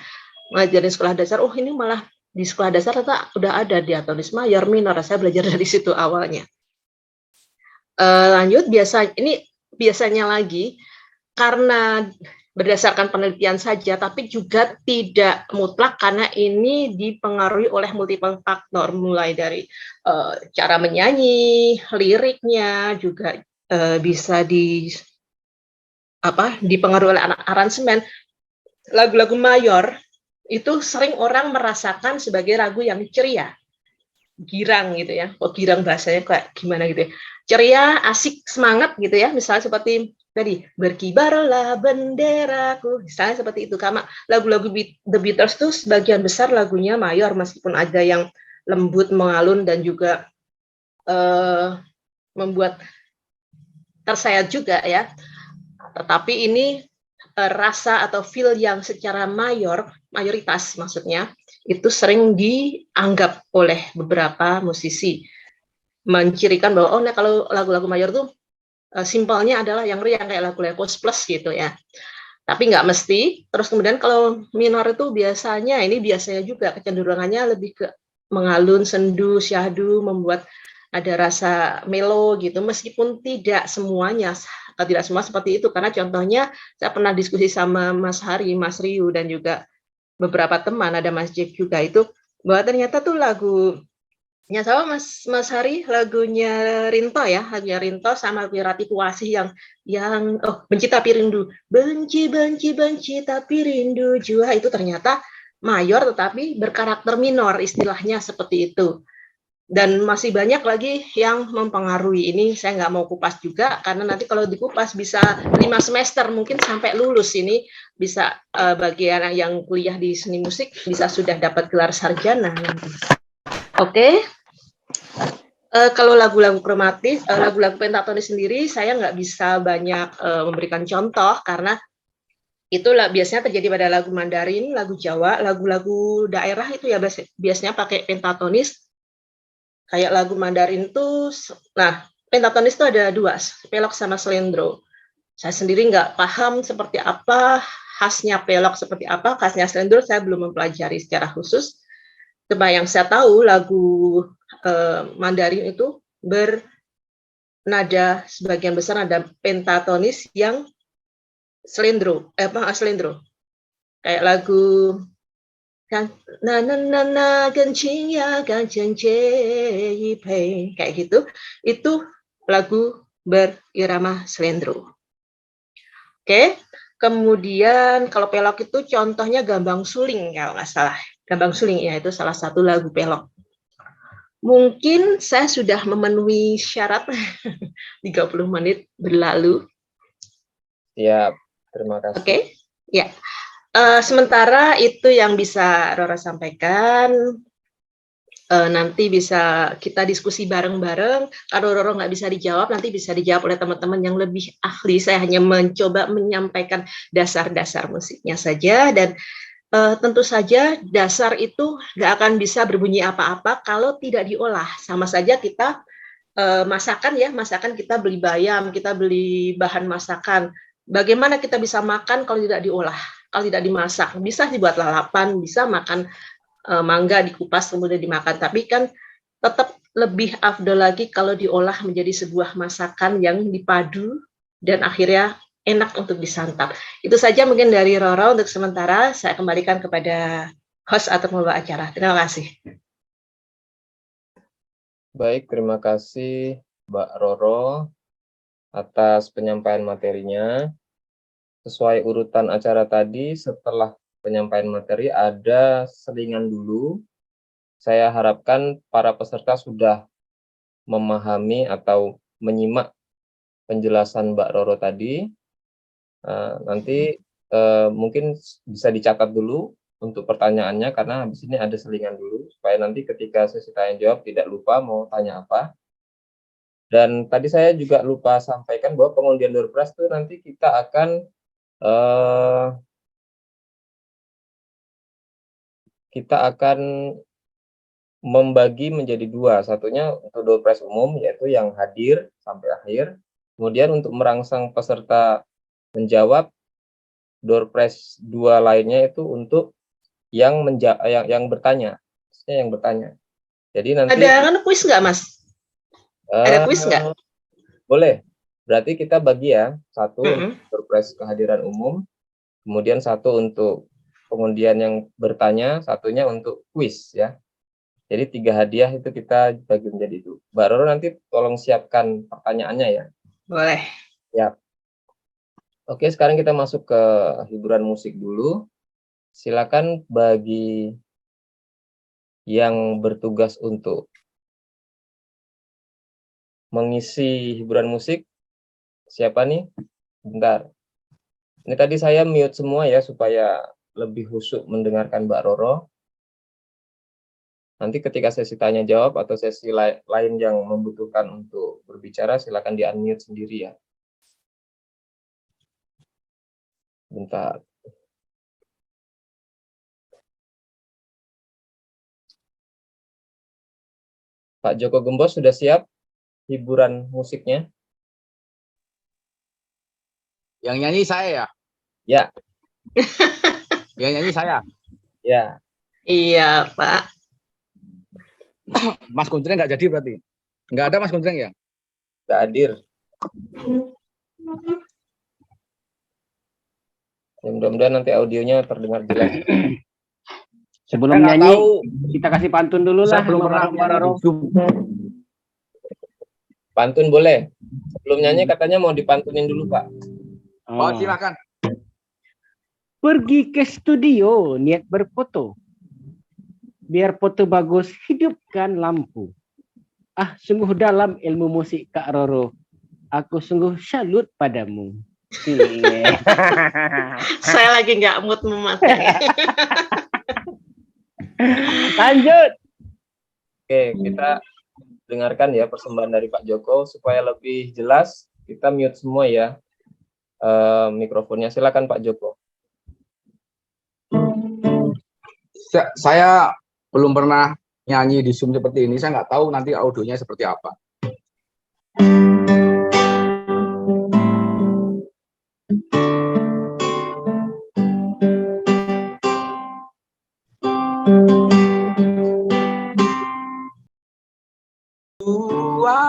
ngajarin sekolah dasar. Oh ini malah di sekolah dasar ternyata udah ada diatonis mayor, minor. Saya belajar dari situ awalnya. Lanjut biasanya lagi karena berdasarkan penelitian saja, tapi juga tidak mutlak karena ini dipengaruhi oleh multiple faktor, mulai dari cara menyanyi, liriknya juga bisa dipengaruhi oleh aransemen. Lagu-lagu mayor itu sering orang merasakan sebagai lagu yang ceria, girang gitu ya. Oh, girang bahasanya kayak gimana gitu ya. Ceria, asik, semangat gitu ya. Misalnya seperti tadi, berkibarlah benderaku, misalnya seperti itu. Karena lagu-lagu The Beatles tuh sebagian besar lagunya mayor, meskipun ada yang lembut, mengalun, dan juga membuat tersayat juga ya. Tetapi ini rasa atau feel yang secara mayoritas maksudnya, itu sering dianggap oleh beberapa musisi. Mencirikan bahwa, oh nah kalau lagu-lagu mayor tuh simpelnya adalah yang riang kayak lagu Lepos Plus gitu ya. Tapi nggak mesti. Terus kemudian kalau minor itu biasanya juga kecenderungannya lebih ke mengalun, sendu, syahdu, membuat ada rasa melo gitu. Meskipun tidak semuanya, tidak semua seperti itu. Karena contohnya saya pernah diskusi sama Mas Hari, Mas Riu, dan juga beberapa teman, ada Mas Jack juga, itu bahwa ternyata tuh lagunya sama Mas Hari, lagunya Rinto ya, lagunya Rinto sama lagunya Rati Kuasih yang benci tapi rindu, benci tapi rindu jua, itu ternyata mayor tetapi berkarakter minor, istilahnya seperti itu. Dan masih banyak lagi yang mempengaruhi. Ini saya nggak mau kupas juga, karena nanti kalau dikupas bisa 5 semester, mungkin sampai lulus ini bisa bagian yang kuliah di seni musik bisa sudah dapat gelar sarjana nanti. Oke. Kalau lagu-lagu kromatis, lagu-lagu pentatonis sendiri, saya nggak bisa banyak memberikan contoh, karena itu biasanya terjadi pada lagu Mandarin, lagu Jawa, lagu-lagu daerah itu ya biasanya pakai pentatonis. Kayak lagu Mandarin itu, nah pentatonis itu ada 2, pelok sama slendro. Saya sendiri nggak paham seperti apa khasnya pelok, seperti apa khasnya slendro, saya belum mempelajari secara khusus. Cuma yang saya tahu lagu Mandarin itu bernada sebagian besar nada pentatonis yang slendro, kayak lagu kan na na na na gencing ya ganceng pei, kayak gitu, itu lagu berirama slendro. Oke, kemudian kalau pelok itu contohnya Gambang Suling kalau nggak salah. Gambang Suling ya, itu salah satu lagu pelok. Mungkin saya sudah memenuhi syarat 30 menit berlalu. Siap, terima kasih. Oke, ya. Sementara itu yang bisa Roro sampaikan. Nanti bisa kita diskusi bareng-bareng. Kalau Roro nggak bisa dijawab, nanti bisa dijawab oleh teman-teman yang lebih ahli. Saya hanya mencoba menyampaikan dasar-dasar musiknya saja, dan tentu saja dasar itu nggak akan bisa berbunyi apa-apa kalau tidak diolah. Sama saja kita masakan kita beli bayam, kita beli bahan masakan. Bagaimana kita bisa makan kalau tidak diolah, kalau tidak dimasak? Bisa dibuat lalapan, bisa makan mangga dikupas kemudian dimakan, tapi kan tetap lebih afdol lagi kalau diolah menjadi sebuah masakan yang dipadu dan akhirnya enak untuk disantap. Itu saja mungkin dari Roro untuk sementara. Saya kembalikan kepada host atau pembawa acara. Terima kasih. Baik, terima kasih Mbak Roro atas penyampaian materinya. Sesuai urutan acara tadi, setelah penyampaian materi ada selingan dulu. Saya harapkan para peserta sudah memahami atau menyimak penjelasan Mbak Roro tadi. Nanti mungkin bisa dicatat dulu untuk pertanyaannya, karena habis ini ada selingan dulu, supaya nanti ketika sesi tanya jawab tidak lupa mau tanya apa. Dan tadi saya juga lupa sampaikan bahwa pengundian door prize itu nanti kita akan membagi menjadi 2. Satunya untuk door prize umum, yaitu yang hadir sampai akhir. Kemudian untuk merangsang peserta menjawab, door prize 2 lainnya itu untuk yang bertanya. Maksudnya yang bertanya. Jadi nanti Ada kuis nggak, Mas? Ada kuis nggak? Boleh. Berarti kita bagi ya, 1 door prize kehadiran umum, Kemudian satu untuk pengundian yang bertanya, satunya untuk kuis ya. Jadi 3 hadiah itu kita bagi menjadi itu. Mbak Roro nanti tolong siapkan pertanyaannya ya. Boleh. Ya. Oke, sekarang kita masuk ke hiburan musik dulu. Silakan bagi yang bertugas untuk mengisi hiburan musik. Siapa nih? Bentar. Ini tadi saya mute semua ya supaya lebih khusyuk mendengarkan Mbak Roro. Nanti ketika sesi tanya jawab atau sesi lain yang membutuhkan untuk berbicara, silakan di-unmute sendiri ya. Bentar. Pak Joko Gembos sudah siap hiburan musiknya? Yang nyanyi saya ya? Ya. Yang nyanyi saya. Ya. Iya, Pak. Mas Kunjreng nggak jadi berarti? Nggak ada Mas Kunjreng ya? Nggak hadir. Ya, mudah-mudahan nanti audionya terdengar jelas. Sebelum Saya nggak nyanyi, tahu. kita kasih pantun dulu Saya lah. belum sama pernah Mbak Roro. Pantun boleh. Sebelum nyanyi katanya mau dipantunin dulu, Pak. Oh, silakan. Pergi ke studio, niat berfoto. Biar foto bagus, hidupkan lampu. Ah, sungguh dalam ilmu musik Kak Roro. Aku sungguh salut padamu. Saya lagi nggak mood memateri. Lanjut. Oke, kita dengarkan ya persembahan dari Pak Joko supaya lebih jelas. Kita mute semua ya mikrofonnya. Silakan Pak Joko. Saya belum pernah nyanyi di Zoom seperti ini. Saya nggak tahu nanti audionya seperti apa. Dua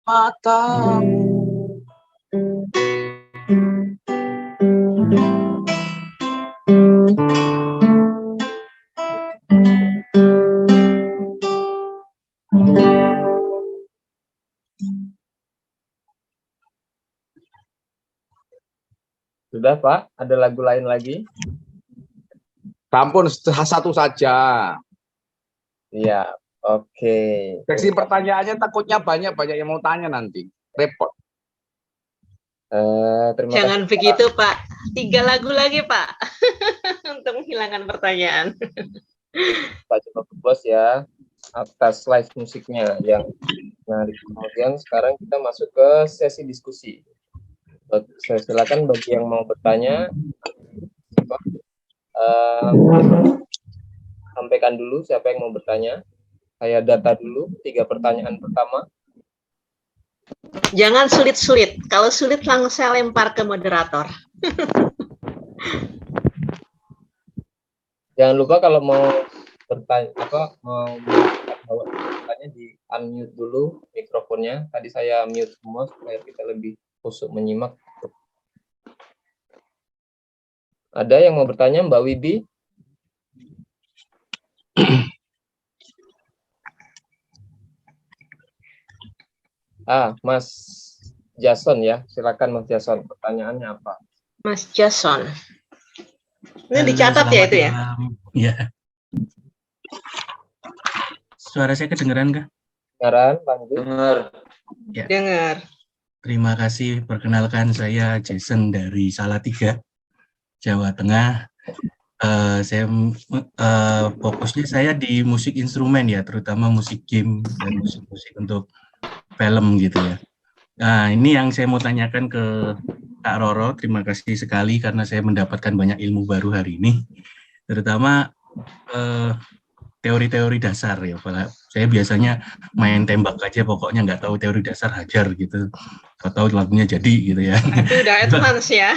matamu Sudah Pak, ada lagu lain lagi? Sampun satu saja. Iya, oke. Seksi pertanyaannya takutnya banyak yang mau tanya nanti. Repot. Terima Jangan kasih, begitu, Pak. 3 lagu lagi, Pak. Untuk menghilangkan pertanyaan. Pak Joko Bos ya atas live musiknya yang menarik. Kemudian sekarang kita masuk ke sesi diskusi. Saya silakan bagi yang mau bertanya, sampaikan dulu siapa yang mau bertanya. Saya data dulu 3 pertanyaan pertama. Jangan sulit-sulit. Kalau sulit langsung saya lempar ke moderator. Jangan lupa kalau mau bertanya mau bertanya di unmute dulu mikrofonnya. Tadi saya mute semua supaya kita lebih khusyuk menyimak. Ada yang mau bertanya, Mbak Wibi? Mas Jason ya, silakan Mas Jason. Pertanyaannya apa? Mas Jason. Ini Halo, dicatat ya itu ya? malam. Ya. Suara saya kedengeran kah? Kedengaran, lanjut. Ya. Dengar. Terima kasih. Perkenalkan saya Jason dari Salatiga, Jawa Tengah. Fokusnya saya di musik instrumen ya, terutama musik game dan musik-musik untuk film gitu ya. Nah, ini yang saya mau tanyakan ke Kak Roro. Terima kasih sekali karena saya mendapatkan banyak ilmu baru hari ini, terutama teori-teori dasar ya. Saya biasanya main tembak aja, pokoknya nggak tahu teori dasar, hajar gitu. Atau lagunya jadi gitu ya. Itu udah advance ya.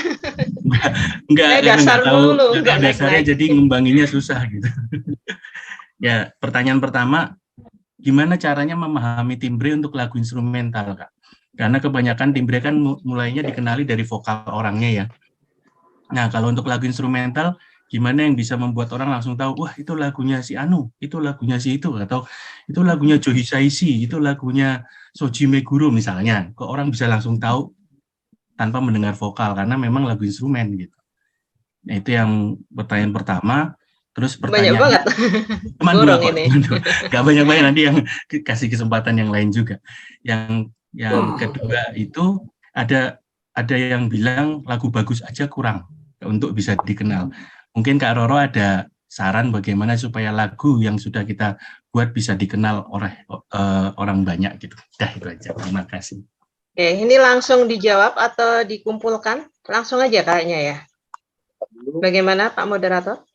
Enggak, dasar dulu, nggak tahu dasarnya naik. Jadi ngembanginnya susah gitu. Ya, pertanyaan pertama, gimana caranya memahami timbre untuk lagu instrumental, Kak? Karena kebanyakan timbre kan mulainya dikenali dari vokal orangnya ya. Nah, kalau untuk lagu instrumental, gimana yang bisa membuat orang langsung tahu, wah itu lagunya si Anu, itu lagunya si itu, atau itu lagunya Jo Hisaishi, itu lagunya Shoji Meguro misalnya. Kok orang bisa langsung tahu tanpa mendengar vokal, karena memang lagu instrumen gitu. Nah, itu yang pertanyaan pertama. Terus Banyak pertanyaan banget. cuma dua Borong kok, ini. nggak banyak-banyak, nanti yang kasih kesempatan yang lain juga. Yang kedua itu ada yang bilang lagu bagus aja kurang untuk bisa dikenal. Mungkin Kak Roro ada saran bagaimana supaya lagu yang sudah kita buat bisa dikenal oleh orang banyak gitu. Dah itu aja. Terima kasih. Oke, ini langsung dijawab atau dikumpulkan? Langsung aja kayaknya ya. Dulu Bagaimana Pak Moderator?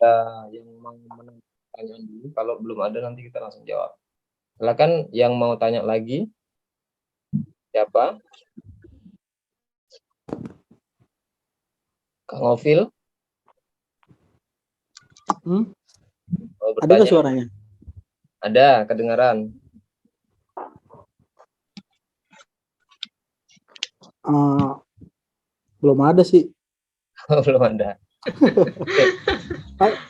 yang mau menanya pertanyaan dulu, kalau belum ada nanti kita langsung jawab. Silakan yang mau tanya lagi. Siapa? Kang Ovil? Mau Ada bertanya? nggak suaranya? Ada, kedengaran. Belum ada sih. Belum ada.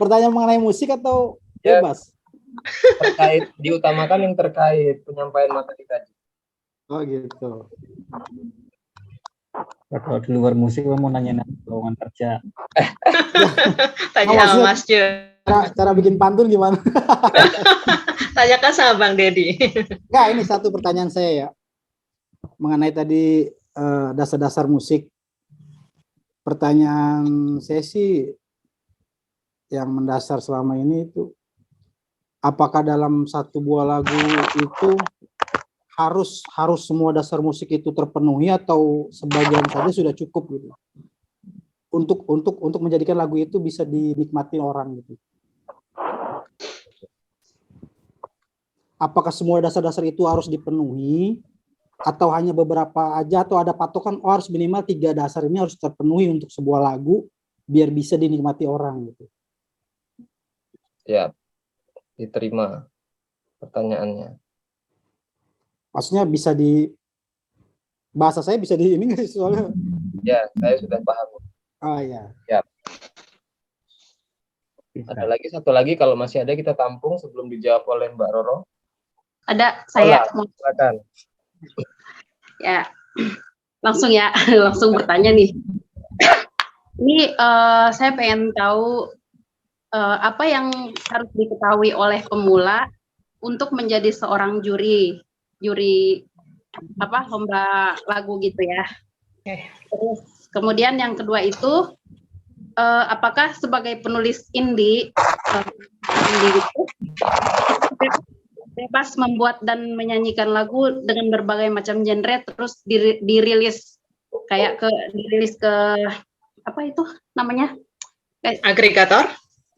Pertanyaan mengenai musik atau Ya. bebas? Terkait, diutamakan yang terkait penyampaian materi tadi. Oh gitu. Kalau di luar musik lo mau nanya lowongan kerja. Tanya maksudnya- sama Mas Jo. Cara bikin pantun gimana? Tanyakan sama Bang Dedi. Nggak, ini satu pertanyaan saya ya. Mengenai tadi dasar-dasar musik. Pertanyaan saya sih yang mendasar selama ini itu, apakah dalam satu buah lagu itu harus semua dasar musik itu terpenuhi atau sebagian saja sudah cukup gitu untuk menjadikan lagu itu bisa dinikmati orang gitu. Apakah semua dasar-dasar itu harus dipenuhi atau hanya beberapa aja, atau ada patokan harus minimal 3 dasar ini harus terpenuhi untuk sebuah lagu biar bisa dinikmati orang gitu. Ya, diterima pertanyaannya. Maksudnya bisa di bahasa saya bisa di ini nggak sih soalnya? Ya, saya sudah paham. Oh ya. Ada lagi satu lagi, kalau masih ada kita tampung sebelum dijawab oleh Mbak Roro. Ada saya Silakan. ya langsung ya langsung bertanya nih. Ini saya pengen tahu apa yang harus diketahui oleh pemula untuk menjadi seorang juri lomba lagu gitu ya. Terus kemudian yang kedua itu apakah sebagai penulis indie itu bebas membuat dan menyanyikan lagu dengan berbagai macam genre, terus dirilis ke apa itu namanya? Agregator?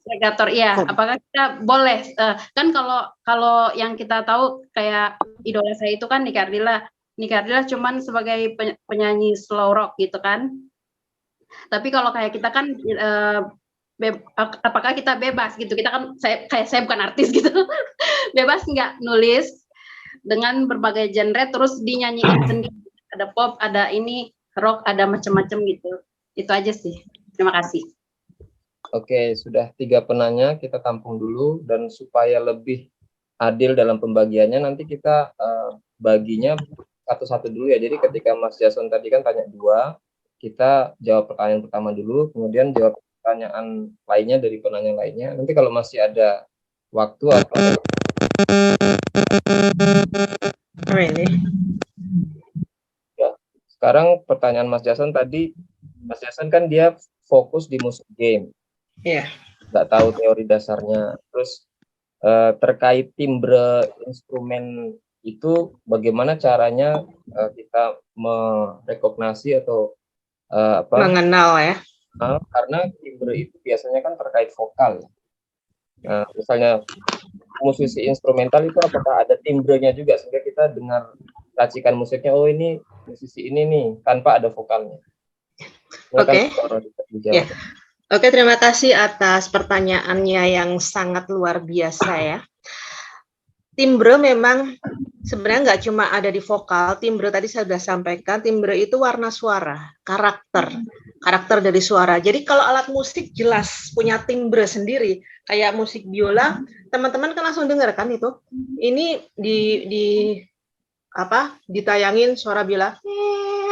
Agregator, iya. Apakah kita boleh? Kan kalau yang kita tahu kayak idola saya itu kan Niki Ardila cuman sebagai penyanyi slow rock gitu kan. Tapi kalau kayak kita kan apakah kita bebas gitu? Kita kan saya bukan artis gitu. Bebas nggak nulis dengan berbagai genre terus dinyanyikan sendiri. Ada pop, ada ini rock, ada macam-macam gitu. Itu aja sih. Terima kasih. Oke, sudah 3 penanya, kita tampung dulu, dan supaya lebih adil dalam pembagiannya nanti kita baginya satu-satu dulu ya. Jadi ketika Mas Jason tadi kan tanya 2, kita jawab pertanyaan pertama dulu, kemudian jawab pertanyaan lainnya dari penanya lainnya. Nanti kalau masih ada waktu atau ya. Sekarang pertanyaan Mas Jason tadi, Mas Jason kan dia fokus di musik game. Iya. Nggak tahu teori dasarnya. Terus terkait timbre instrumen itu bagaimana caranya kita merekognisi atau mengenal ya. Karena timbre itu biasanya kan terkait vokal. Nah, misalnya musisi instrumental itu apakah ada timbrenya juga sehingga kita dengar racikan musiknya, oh ini musisi ini nih tanpa ada vokalnya. Oke. Ya. Oke, terima kasih atas pertanyaannya yang sangat luar biasa ya. Timbre memang sebenarnya nggak cuma ada di vokal. Timbre tadi saya sudah sampaikan, timbre itu warna suara, karakter. karakter dari suara. Jadi kalau alat musik jelas punya timbre sendiri, kayak musik biola, teman-teman kan langsung dengar kan itu. Ini ditayangin suara biola,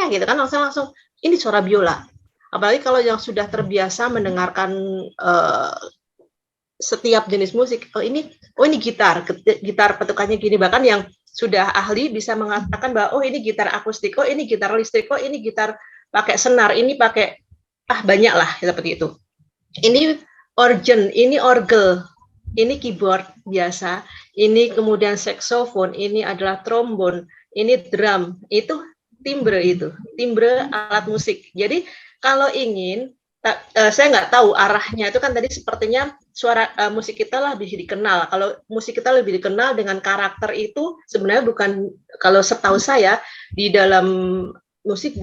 gitu kan langsung ini suara biola. Apalagi kalau yang sudah terbiasa mendengarkan setiap jenis musik, ini gitar petukannya gini, bahkan yang sudah ahli bisa mengatakan bahwa ini gitar akustik, ini gitar listrik, ini gitar pakai senar, ini pakai banyak lah seperti itu. Ini organ, ini orgel, ini keyboard biasa, ini kemudian saksofon, ini adalah trombon, ini drum, itu timbre alat musik. Jadi kalau ingin saya nggak tahu arahnya itu kan tadi sepertinya suara musik kita lah lebih dikenal. Kalau musik kita lebih dikenal dengan karakter itu sebenarnya bukan, kalau setahu saya di dalam musik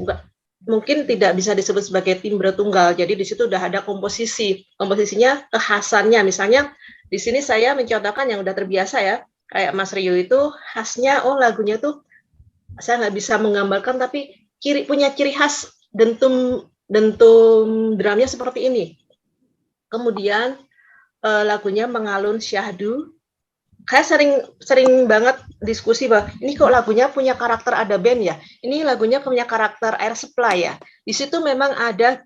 mungkin tidak bisa disebut sebagai timbre tunggal. Jadi di situ udah ada komposisinya, kekhasannya. Misalnya di sini saya mencontohkan yang udah terbiasa ya, kayak Mas Rio itu khasnya, lagunya tuh saya nggak bisa menggambarkan, tapi punya ciri khas dentum drumnya seperti ini. Kemudian lagunya mengalun syahdu. Saya sering banget diskusi bahwa ini kok lagunya punya karakter ada band ya. Ini lagunya punya karakter air supply ya. Di situ memang ada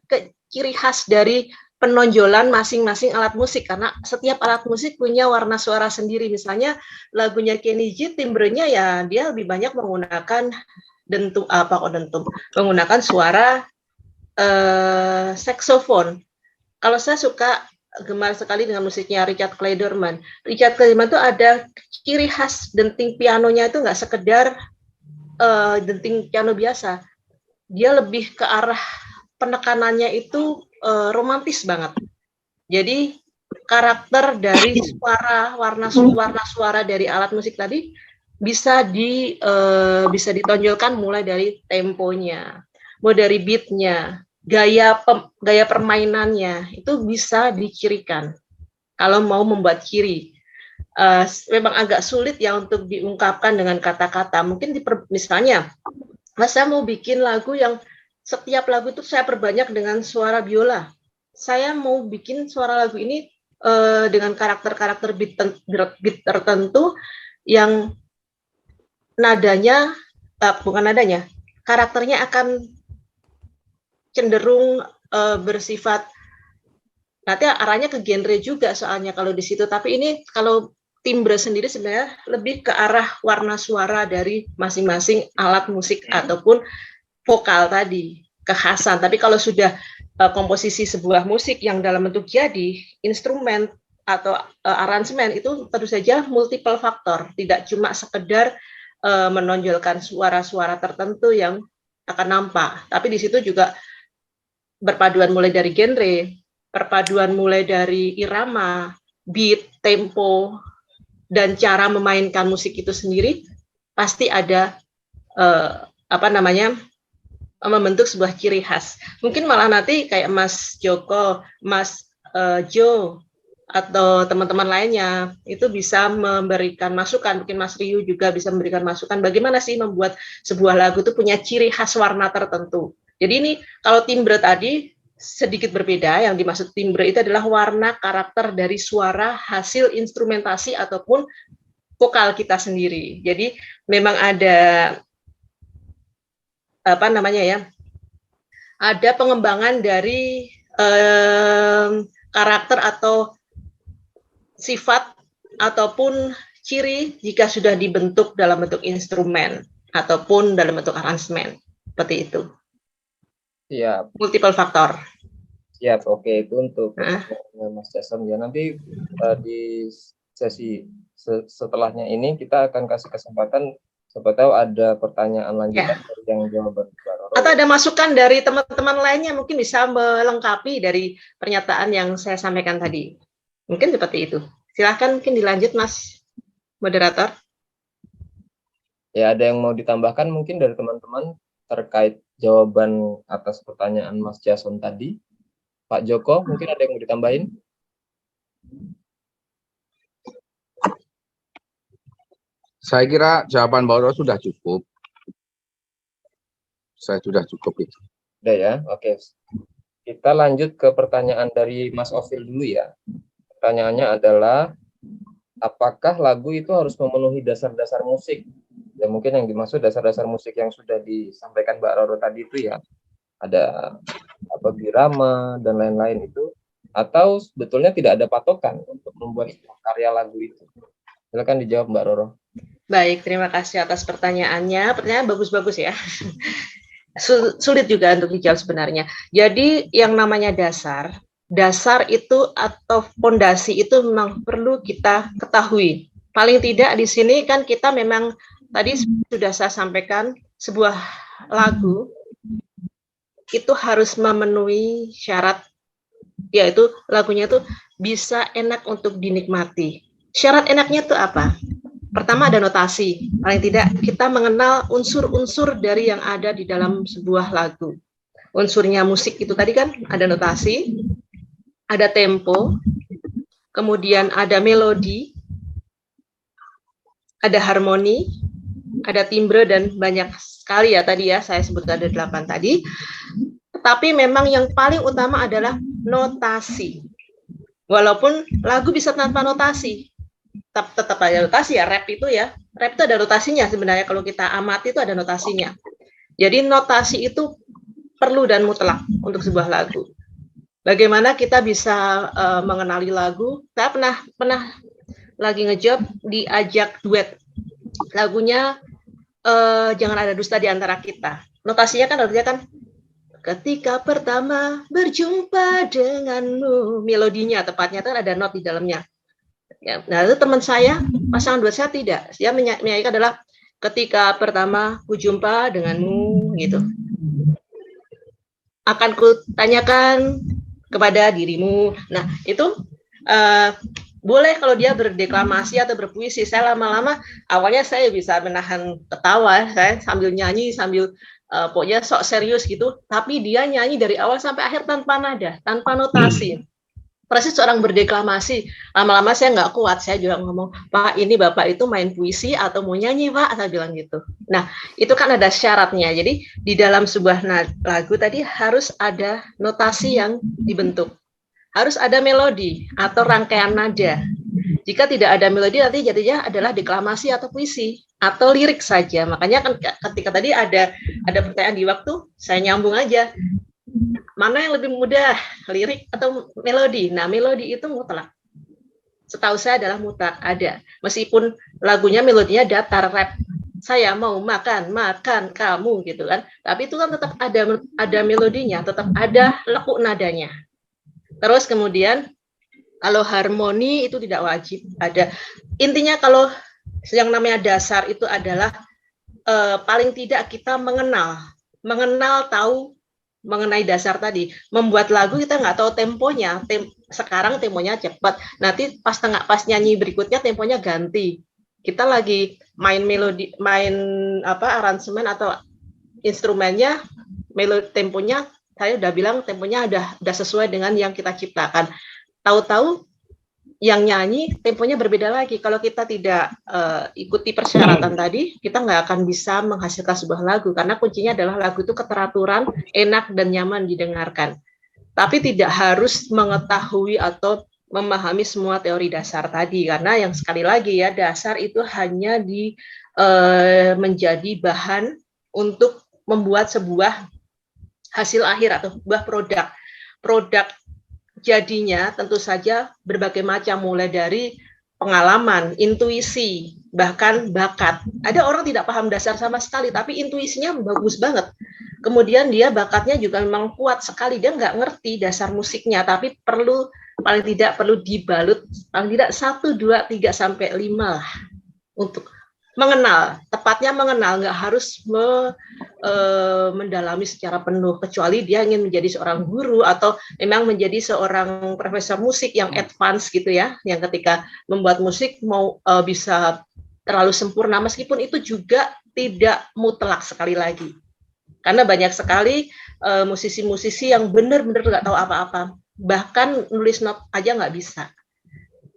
ciri khas dari penonjolan masing-masing alat musik, karena setiap alat musik punya warna suara sendiri. Misalnya lagunya Kenny G, timbrenya ya dia lebih banyak menggunakan menggunakan suara saksofon. Kalau saya suka gemar sekali dengan musiknya Richard Clayderman. Richard Clayderman itu ada ciri khas denting pianonya itu nggak sekedar denting piano biasa. Dia lebih ke arah penekanannya itu romantis banget. Jadi karakter dari suara, warna suara dari alat musik tadi bisa ditonjolkan mulai dari temponya, mulai dari beatnya, gaya permainannya itu bisa dicirikan. Kalau mau membuat ciri, memang agak sulit ya untuk diungkapkan dengan kata-kata. Mungkin misalnya, Mas, saya mau bikin lagu yang setiap lagu itu saya perbanyak dengan suara biola. Saya mau bikin suara lagu ini dengan karakter-karakter beat tertentu yang karakternya akan cenderung bersifat, nanti arahnya ke genre juga soalnya kalau di situ. Tapi ini kalau timbre sendiri sebenarnya lebih ke arah warna suara dari masing-masing alat musik ataupun vokal tadi, kekhasan. Tapi kalau sudah komposisi sebuah musik yang dalam bentuk jadi instrumen atau aransemen, itu tentu saja multiple faktor, tidak cuma sekedar menonjolkan suara-suara tertentu yang akan nampak, tapi di situ juga berpaduan mulai dari genre, perpaduan mulai dari irama, beat, tempo, dan cara memainkan musik itu sendiri pasti ada membentuk sebuah ciri khas. Mungkin malah nanti kayak Mas Joko, Mas Jo, atau teman-teman lainnya itu bisa memberikan masukan. Mungkin Mas Ryu juga bisa memberikan masukan bagaimana sih membuat sebuah lagu itu punya ciri khas warna tertentu. Jadi ini kalau timbre tadi sedikit berbeda, yang dimaksud timbre itu adalah warna karakter dari suara hasil instrumentasi ataupun vokal kita sendiri. Jadi memang ada ada pengembangan dari karakter atau sifat ataupun ciri jika sudah dibentuk dalam bentuk instrumen ataupun dalam bentuk aransemen, seperti itu. Siap. Multiple faktor. Siap, oke, itu untuk Mas Jason ya. Nanti di sesi setelahnya ini kita akan kasih kesempatan, siapa tahu ada pertanyaan lanjutan yang jawaban. Atau ada masukan dari teman-teman lainnya mungkin bisa melengkapi dari pernyataan yang saya sampaikan tadi. Mungkin seperti itu. Silahkan mungkin dilanjut Mas Moderator. Ya, ada yang mau ditambahkan mungkin dari teman-teman terkait jawaban atas pertanyaan Mas Jason tadi? Pak Joko, mungkin ada yang mau ditambahin? Saya kira jawaban Mbak Roro sudah cukup. Saya sudah cukup itu. Udah ya, oke. Kita lanjut ke pertanyaan dari Mas Ovil dulu ya. Pertanyaannya adalah, apakah lagu itu harus memenuhi dasar-dasar musik? Ya mungkin yang dimaksud dasar-dasar musik yang sudah disampaikan Mbak Roro tadi itu ya, ada apa birama dan lain-lain itu, atau sebetulnya tidak ada patokan untuk membuat karya lagu itu? Silakan dijawab Mbak Roro. Baik, terima kasih atas pertanyaannya. Pertanyaan bagus-bagus ya. Sulit juga untuk dijawab sebenarnya. Jadi yang namanya dasar itu atau fondasi itu memang perlu kita ketahui. Paling tidak di sini kan kita memang tadi sudah saya sampaikan, sebuah lagu itu harus memenuhi syarat, yaitu lagunya itu bisa enak untuk dinikmati. Syarat enaknya itu apa? Pertama ada notasi, paling tidak kita mengenal unsur-unsur dari yang ada di dalam sebuah lagu. Unsurnya musik itu tadi kan ada notasi, ada tempo, kemudian ada melodi, ada harmoni, ada timbre, dan banyak sekali ya tadi ya, saya sebut ada 8 tadi. Tetapi memang yang paling utama adalah notasi. Walaupun lagu bisa tanpa notasi, tetap ada notasi ya, rap itu ada notasinya sebenarnya, kalau kita amati itu ada notasinya. Jadi notasi itu perlu dan mutlak untuk sebuah lagu. Bagaimana kita bisa mengenali lagu? Saya pernah lagi ngejob diajak duet. Lagunya Jangan Ada Dusta di Antara Kita. Notasinya kan artinya kan ketika pertama berjumpa denganmu. Melodinya tepatnya kan ada not di dalamnya. Ya, nah itu teman saya, pasangan duet saya tidak. Dia menyanyikan adalah ketika pertama ku jumpa denganmu gitu. Akan ku tanyakan kepada dirimu. Nah, itu boleh kalau dia berdeklamasi atau berpuisi. Saya lama-lama awalnya saya bisa menahan ketawa, saya sambil nyanyi sambil pokoknya sok serius gitu, tapi dia nyanyi dari awal sampai akhir tanpa nada, tanpa notasi. Persis seorang berdeklamasi. Lama-lama saya nggak kuat, saya juga ngomong, Pak, ini Bapak itu main puisi atau mau nyanyi, Pak? Saya bilang gitu. Nah, itu kan ada syaratnya. Jadi di dalam sebuah lagu tadi harus ada notasi yang dibentuk. Harus ada melodi atau rangkaian nada. Jika tidak ada melodi, nanti jadinya adalah deklamasi atau puisi atau lirik saja. Makanya kan ketika tadi ada pertanyaan di waktu, saya nyambung aja. Mana yang lebih mudah, lirik atau melodi? Nah, melodi itu mutlak. Setahu saya adalah mutlak ada. Meskipun lagunya melodinya datar rap. Saya mau makan kamu gitu kan. Tapi itu kan tetap ada melodinya, tetap ada lekuk nadanya. Terus kemudian kalau harmoni itu tidak wajib ada. Intinya kalau yang namanya dasar itu adalah paling tidak kita mengenal tahu mengenai dasar tadi. Membuat lagu kita nggak tahu temponya. Sekarang temponya cepat. Nanti pas nyanyi berikutnya temponya ganti. Kita lagi main melodi, main aransemen atau instrumennya, melodi temponya saya udah bilang temponya udah sesuai dengan yang kita ciptakan. Tahu-tahu yang nyanyi temponya berbeda lagi. Kalau kita tidak ikuti persyaratan tadi, kita nggak akan bisa menghasilkan sebuah lagu, karena kuncinya adalah lagu itu keteraturan, enak dan nyaman didengarkan. Tapi tidak harus mengetahui atau memahami semua teori dasar tadi, karena yang sekali lagi ya, dasar itu hanya menjadi bahan untuk membuat sebuah hasil akhir atau sebuah produk. Jadinya tentu saja berbagai macam, mulai dari pengalaman, intuisi, bahkan bakat. Ada orang tidak paham dasar sama sekali, tapi intuisinya bagus banget. Kemudian dia bakatnya juga memang kuat sekali, dia nggak ngerti dasar musiknya, tapi paling tidak perlu dibalut, paling tidak 1, 2, 3, sampai 5 lah untuk mengenal, tepatnya mengenal, nggak harus mendalami secara penuh, kecuali dia ingin menjadi seorang guru atau memang menjadi seorang profesor musik yang advance gitu ya, yang ketika membuat musik mau bisa terlalu sempurna, meskipun itu juga tidak mutlak sekali lagi, karena banyak sekali musisi-musisi yang benar-benar nggak tahu apa-apa, bahkan nulis not aja nggak bisa.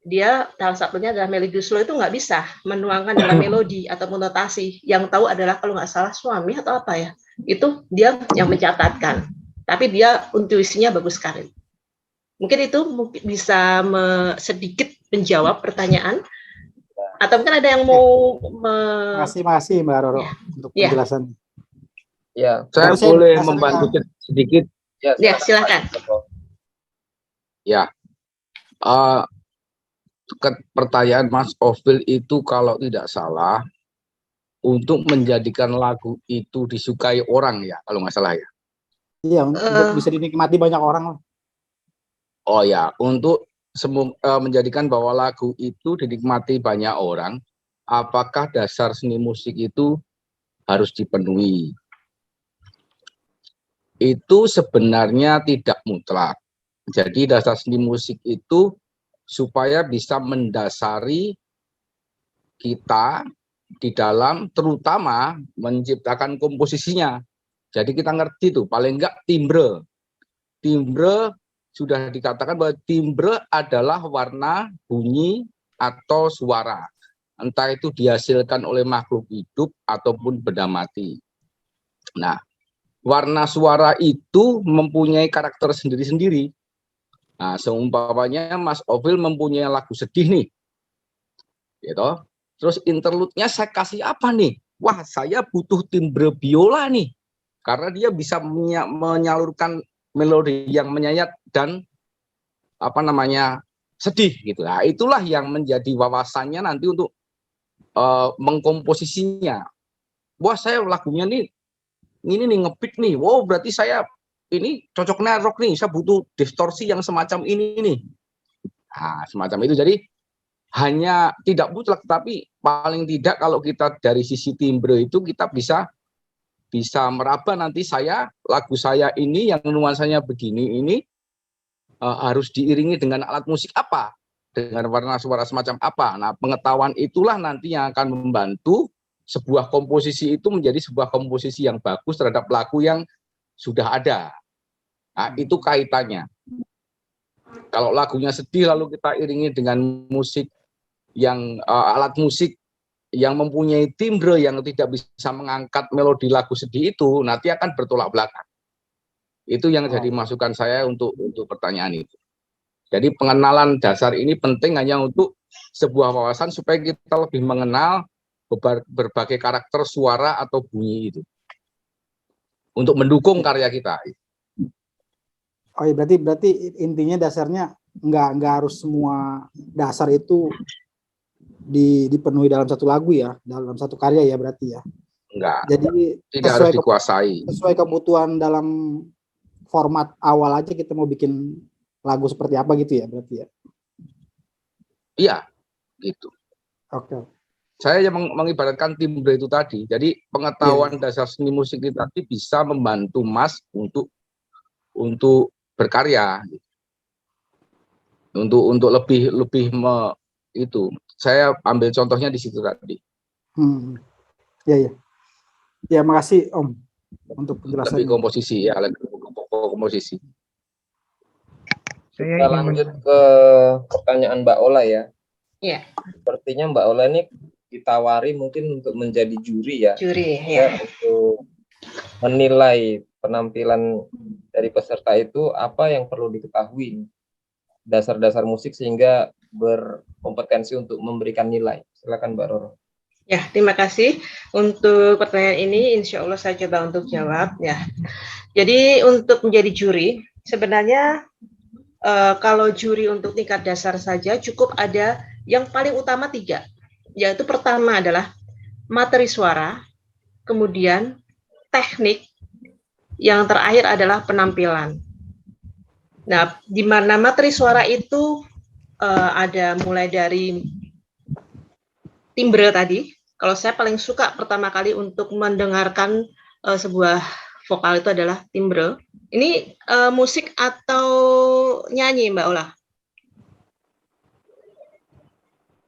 Dia salah satunya adalah Melly Guslo, itu nggak bisa menuangkan dalam melodi atau notasi. Yang tahu adalah kalau nggak salah suami atau apa ya, itu dia yang mencatatkan. tapi dia intuisinya bagus sekali. Mungkin itu bisa sedikit menjawab pertanyaan, atau mungkin ada yang mau Makasih Mbak Roro untuk penjelasan. Ya, saya boleh membantu sedikit. Ya, silakan. Ya, pertanyaan Mas Ovil itu kalau tidak salah untuk menjadikan lagu itu disukai orang ya, kalau nggak salah ya. Iya, untuk bisa dinikmati banyak orang. Oh ya, untuk menjadikan bahwa lagu itu dinikmati banyak orang, apakah dasar seni musik itu harus dipenuhi? Itu sebenarnya tidak mutlak. Jadi dasar seni musik itu supaya bisa mendasari kita di dalam terutama menciptakan komposisinya. Jadi kita ngerti tuh, paling enggak timbre. Timbre sudah dikatakan bahwa timbre adalah warna, bunyi, atau suara. Entah itu dihasilkan oleh makhluk hidup ataupun benda mati. Nah, warna suara itu mempunyai karakter sendiri-sendiri. Nah, seumpamanya Mas Ovil mempunyai lagu sedih nih. Gitu. Terus interlude-nya saya kasih apa nih? Wah, saya butuh timbre biola nih. Karena dia bisa menyalurkan melodi yang menyayat dan sedih gitu. Nah, itulah yang menjadi wawasannya nanti untuk mengkomposisinya. Wah, saya lagunya nih ini nih ngebeat nih. Wow, berarti saya ini cocoknya rock nih. Saya butuh distorsi yang semacam ini nih. Nah, semacam itu. Jadi hanya tidak mutlak, tapi paling tidak kalau kita dari sisi timbre itu kita bisa meraba nanti lagu saya ini yang nuansanya begini ini harus diiringi dengan alat musik apa, dengan warna suara semacam apa. Nah, pengetahuan itulah nanti yang akan membantu sebuah komposisi itu menjadi sebuah komposisi yang bagus terhadap lagu yang sudah ada. Nah, itu kaitannya. Kalau lagunya sedih lalu kita iringi dengan musik yang alat musik yang mempunyai timbre yang tidak bisa mengangkat melodi lagu sedih itu, nanti akan bertolak belakang. Itu yang jadi masukan saya untuk pertanyaan itu. Jadi pengenalan dasar ini penting hanya untuk sebuah wawasan supaya kita lebih mengenal berbagai karakter suara atau bunyi itu. Untuk mendukung karya kita. Oh iya, berarti intinya dasarnya nggak harus semua dasar itu dipenuhi dalam satu lagu ya, dalam satu karya ya berarti ya. Enggak. Jadi tidak harus dikuasai. Sesuai kebutuhan dalam format awal aja kita mau bikin lagu seperti apa gitu ya berarti ya. Iya, gitu. Oke. Saya yang mengibaratkan timbre itu tadi. Jadi pengetahuan dasar seni musik itu tadi bisa membantu Mas untuk berkarya. Untuk lebih itu. Saya ambil contohnya di situ tadi. Ya. Ya, makasih Om untuk penjelasannya. Lebih komposisi ya, lebih komposisi. Kita lanjut ke pertanyaan Mbak Ola ya. Iya. Sepertinya Mbak Ola ini ditawari mungkin untuk menjadi juri ya. Juri ya. Untuk menilai penampilan dari peserta itu apa yang perlu diketahui dasar-dasar musik sehingga berkompetensi untuk memberikan nilai. Silakan Mbak Roro. Ya, terima kasih untuk pertanyaan ini. Insya Allah saya coba untuk jawab ya. Jadi untuk menjadi juri, sebenarnya kalau juri untuk tingkat dasar saja cukup ada yang paling utama 3. Yaitu pertama adalah materi suara, kemudian teknik, yang terakhir adalah penampilan. Nah, di mana materi suara itu ada mulai dari timbre tadi. Kalau saya paling suka pertama kali untuk mendengarkan sebuah vokal itu adalah timbre. Ini musik atau nyanyi, Mbak Ola?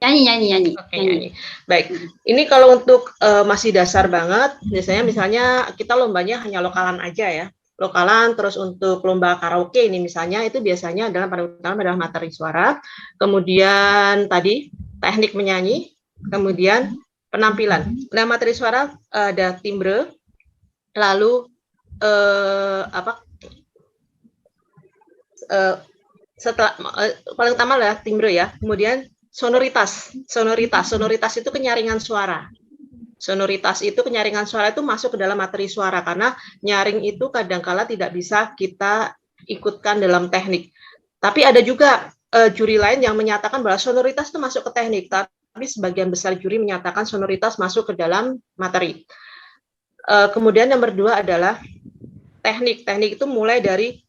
Nyanyi. Oke, nyanyi. Baik. Ini kalau untuk masih dasar banget, biasanya misalnya kita lombanya hanya lokalan aja ya. Lokalan, terus untuk lomba karaoke ini misalnya itu biasanya adalah pada utama adalah materi suara, kemudian tadi teknik menyanyi, kemudian penampilan. Nah, materi suara ada timbre, lalu setelah paling utama lah timbre ya, kemudian sonoritas itu kenyaringan suara. Sonoritas itu kenyaringan suara itu masuk ke dalam materi suara, karena nyaring itu kadangkala tidak bisa kita ikutkan dalam teknik. Tapi ada juga juri lain yang menyatakan bahwa sonoritas itu masuk ke teknik, tapi sebagian besar juri menyatakan sonoritas masuk ke dalam materi. Kemudian yang kedua adalah teknik. Teknik itu mulai dari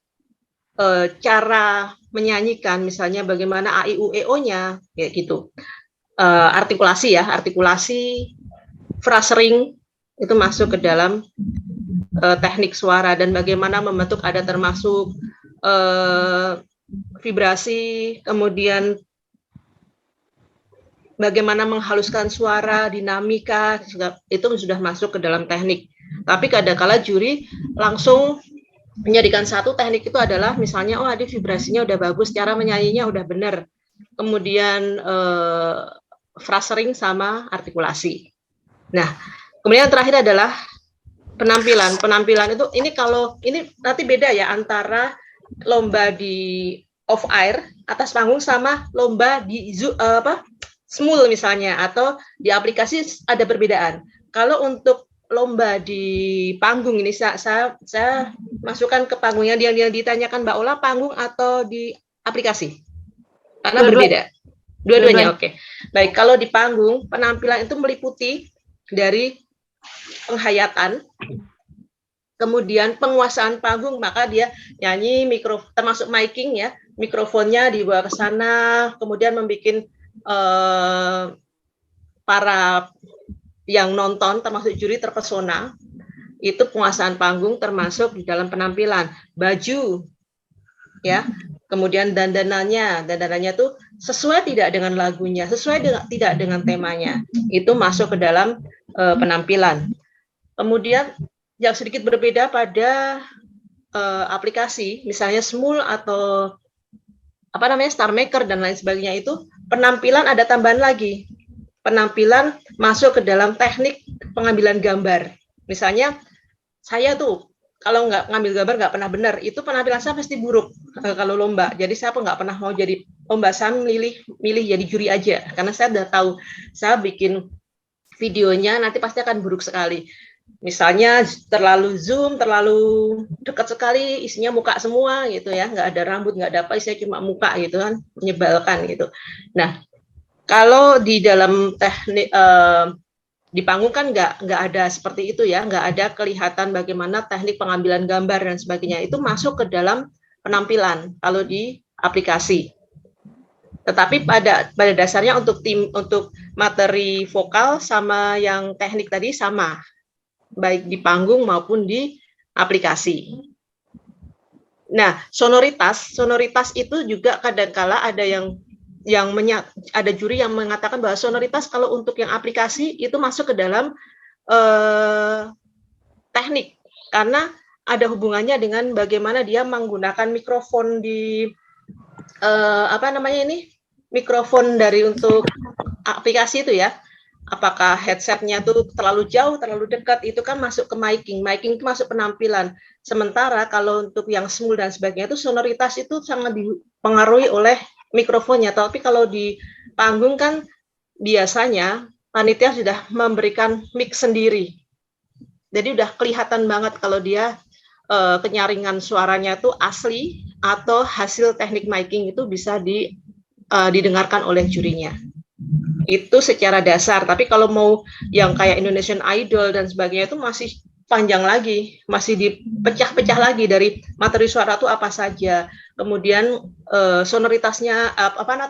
cara menyanyikan, misalnya bagaimana a, i, u, e, o-nya, kayak gitu. Artikulasi ya, artikulasi, phrasing itu masuk ke dalam teknik suara, dan bagaimana membentuk, ada termasuk vibrasi, kemudian bagaimana menghaluskan suara, dinamika, itu sudah masuk ke dalam teknik. Tapi kadang-kala juri langsung menjadikan satu teknik itu adalah misalnya, oh ada vibrasinya udah bagus, cara menyanyinya udah benar, kemudian phrasing sama artikulasi. Nah, kemudian yang terakhir adalah penampilan. Penampilan itu ini nanti beda ya antara lomba di off air atas panggung sama lomba di smul misalnya, atau di aplikasi ada perbedaan. Kalau untuk lomba di panggung ini saya masukkan ke panggungnya yang ditanyakan Mbak Ola, panggung atau di aplikasi? Karena berbeda. Dua-duanya, oke. Baik, kalau di panggung penampilan itu meliputi dari penghayatan, kemudian penguasaan panggung, maka dia nyanyi, termasuk miking ya, mikrofonnya dibawa ke sana, kemudian membuat para yang nonton termasuk juri terpesona. Itu penguasaan panggung termasuk di dalam penampilan. Baju ya, kemudian dandanannya tuh sesuai tidak dengan lagunya, sesuai tidak dengan temanya, itu masuk ke dalam penampilan. Kemudian yang sedikit berbeda pada aplikasi, misalnya Smul atau Star Maker dan lain sebagainya, itu penampilan ada tambahan lagi. Penampilan masuk ke dalam teknik pengambilan gambar. Misalnya saya tuh kalau nggak ngambil gambar nggak pernah benar, itu penampilan saya pasti buruk kalau lomba. Jadi saya nggak pernah mau jadi lomba, saya milih jadi juri aja, karena saya udah tahu saya bikin videonya nanti pasti akan buruk sekali. Misalnya terlalu zoom, terlalu dekat sekali, isinya muka semua gitu ya, nggak ada rambut, nggak ada apa, isinya cuma muka gitu kan, menyebalkan gitu. Nah, kalau di dalam teknik di panggung kan nggak ada seperti itu ya, nggak ada kelihatan bagaimana teknik pengambilan gambar dan sebagainya, itu masuk ke dalam penampilan kalau di aplikasi. Tetapi pada dasarnya untuk materi vokal sama yang teknik tadi sama, baik di panggung maupun di aplikasi. Nah, sonoritas itu juga kadangkala ada ada juri yang mengatakan bahwa sonoritas kalau untuk yang aplikasi itu masuk ke dalam teknik, karena ada hubungannya dengan bagaimana dia menggunakan mikrofon di mikrofon dari untuk aplikasi itu ya. Apakah headsetnya tuh terlalu jauh, terlalu dekat, itu kan masuk ke miking itu masuk penampilan. Sementara kalau untuk yang smooth dan sebagainya itu sonoritas itu sangat dipengaruhi oleh mikrofonnya. Tapi kalau di panggung kan biasanya panitia sudah memberikan mic sendiri, jadi udah kelihatan banget kalau dia kenyaringan suaranya itu asli atau hasil teknik miking itu bisa didengarkan oleh jurinya. Itu secara dasar. Tapi kalau mau yang kayak Indonesian Idol dan sebagainya itu masih panjang lagi, masih dipecah-pecah lagi dari materi suara itu apa saja, kemudian sonoritasnya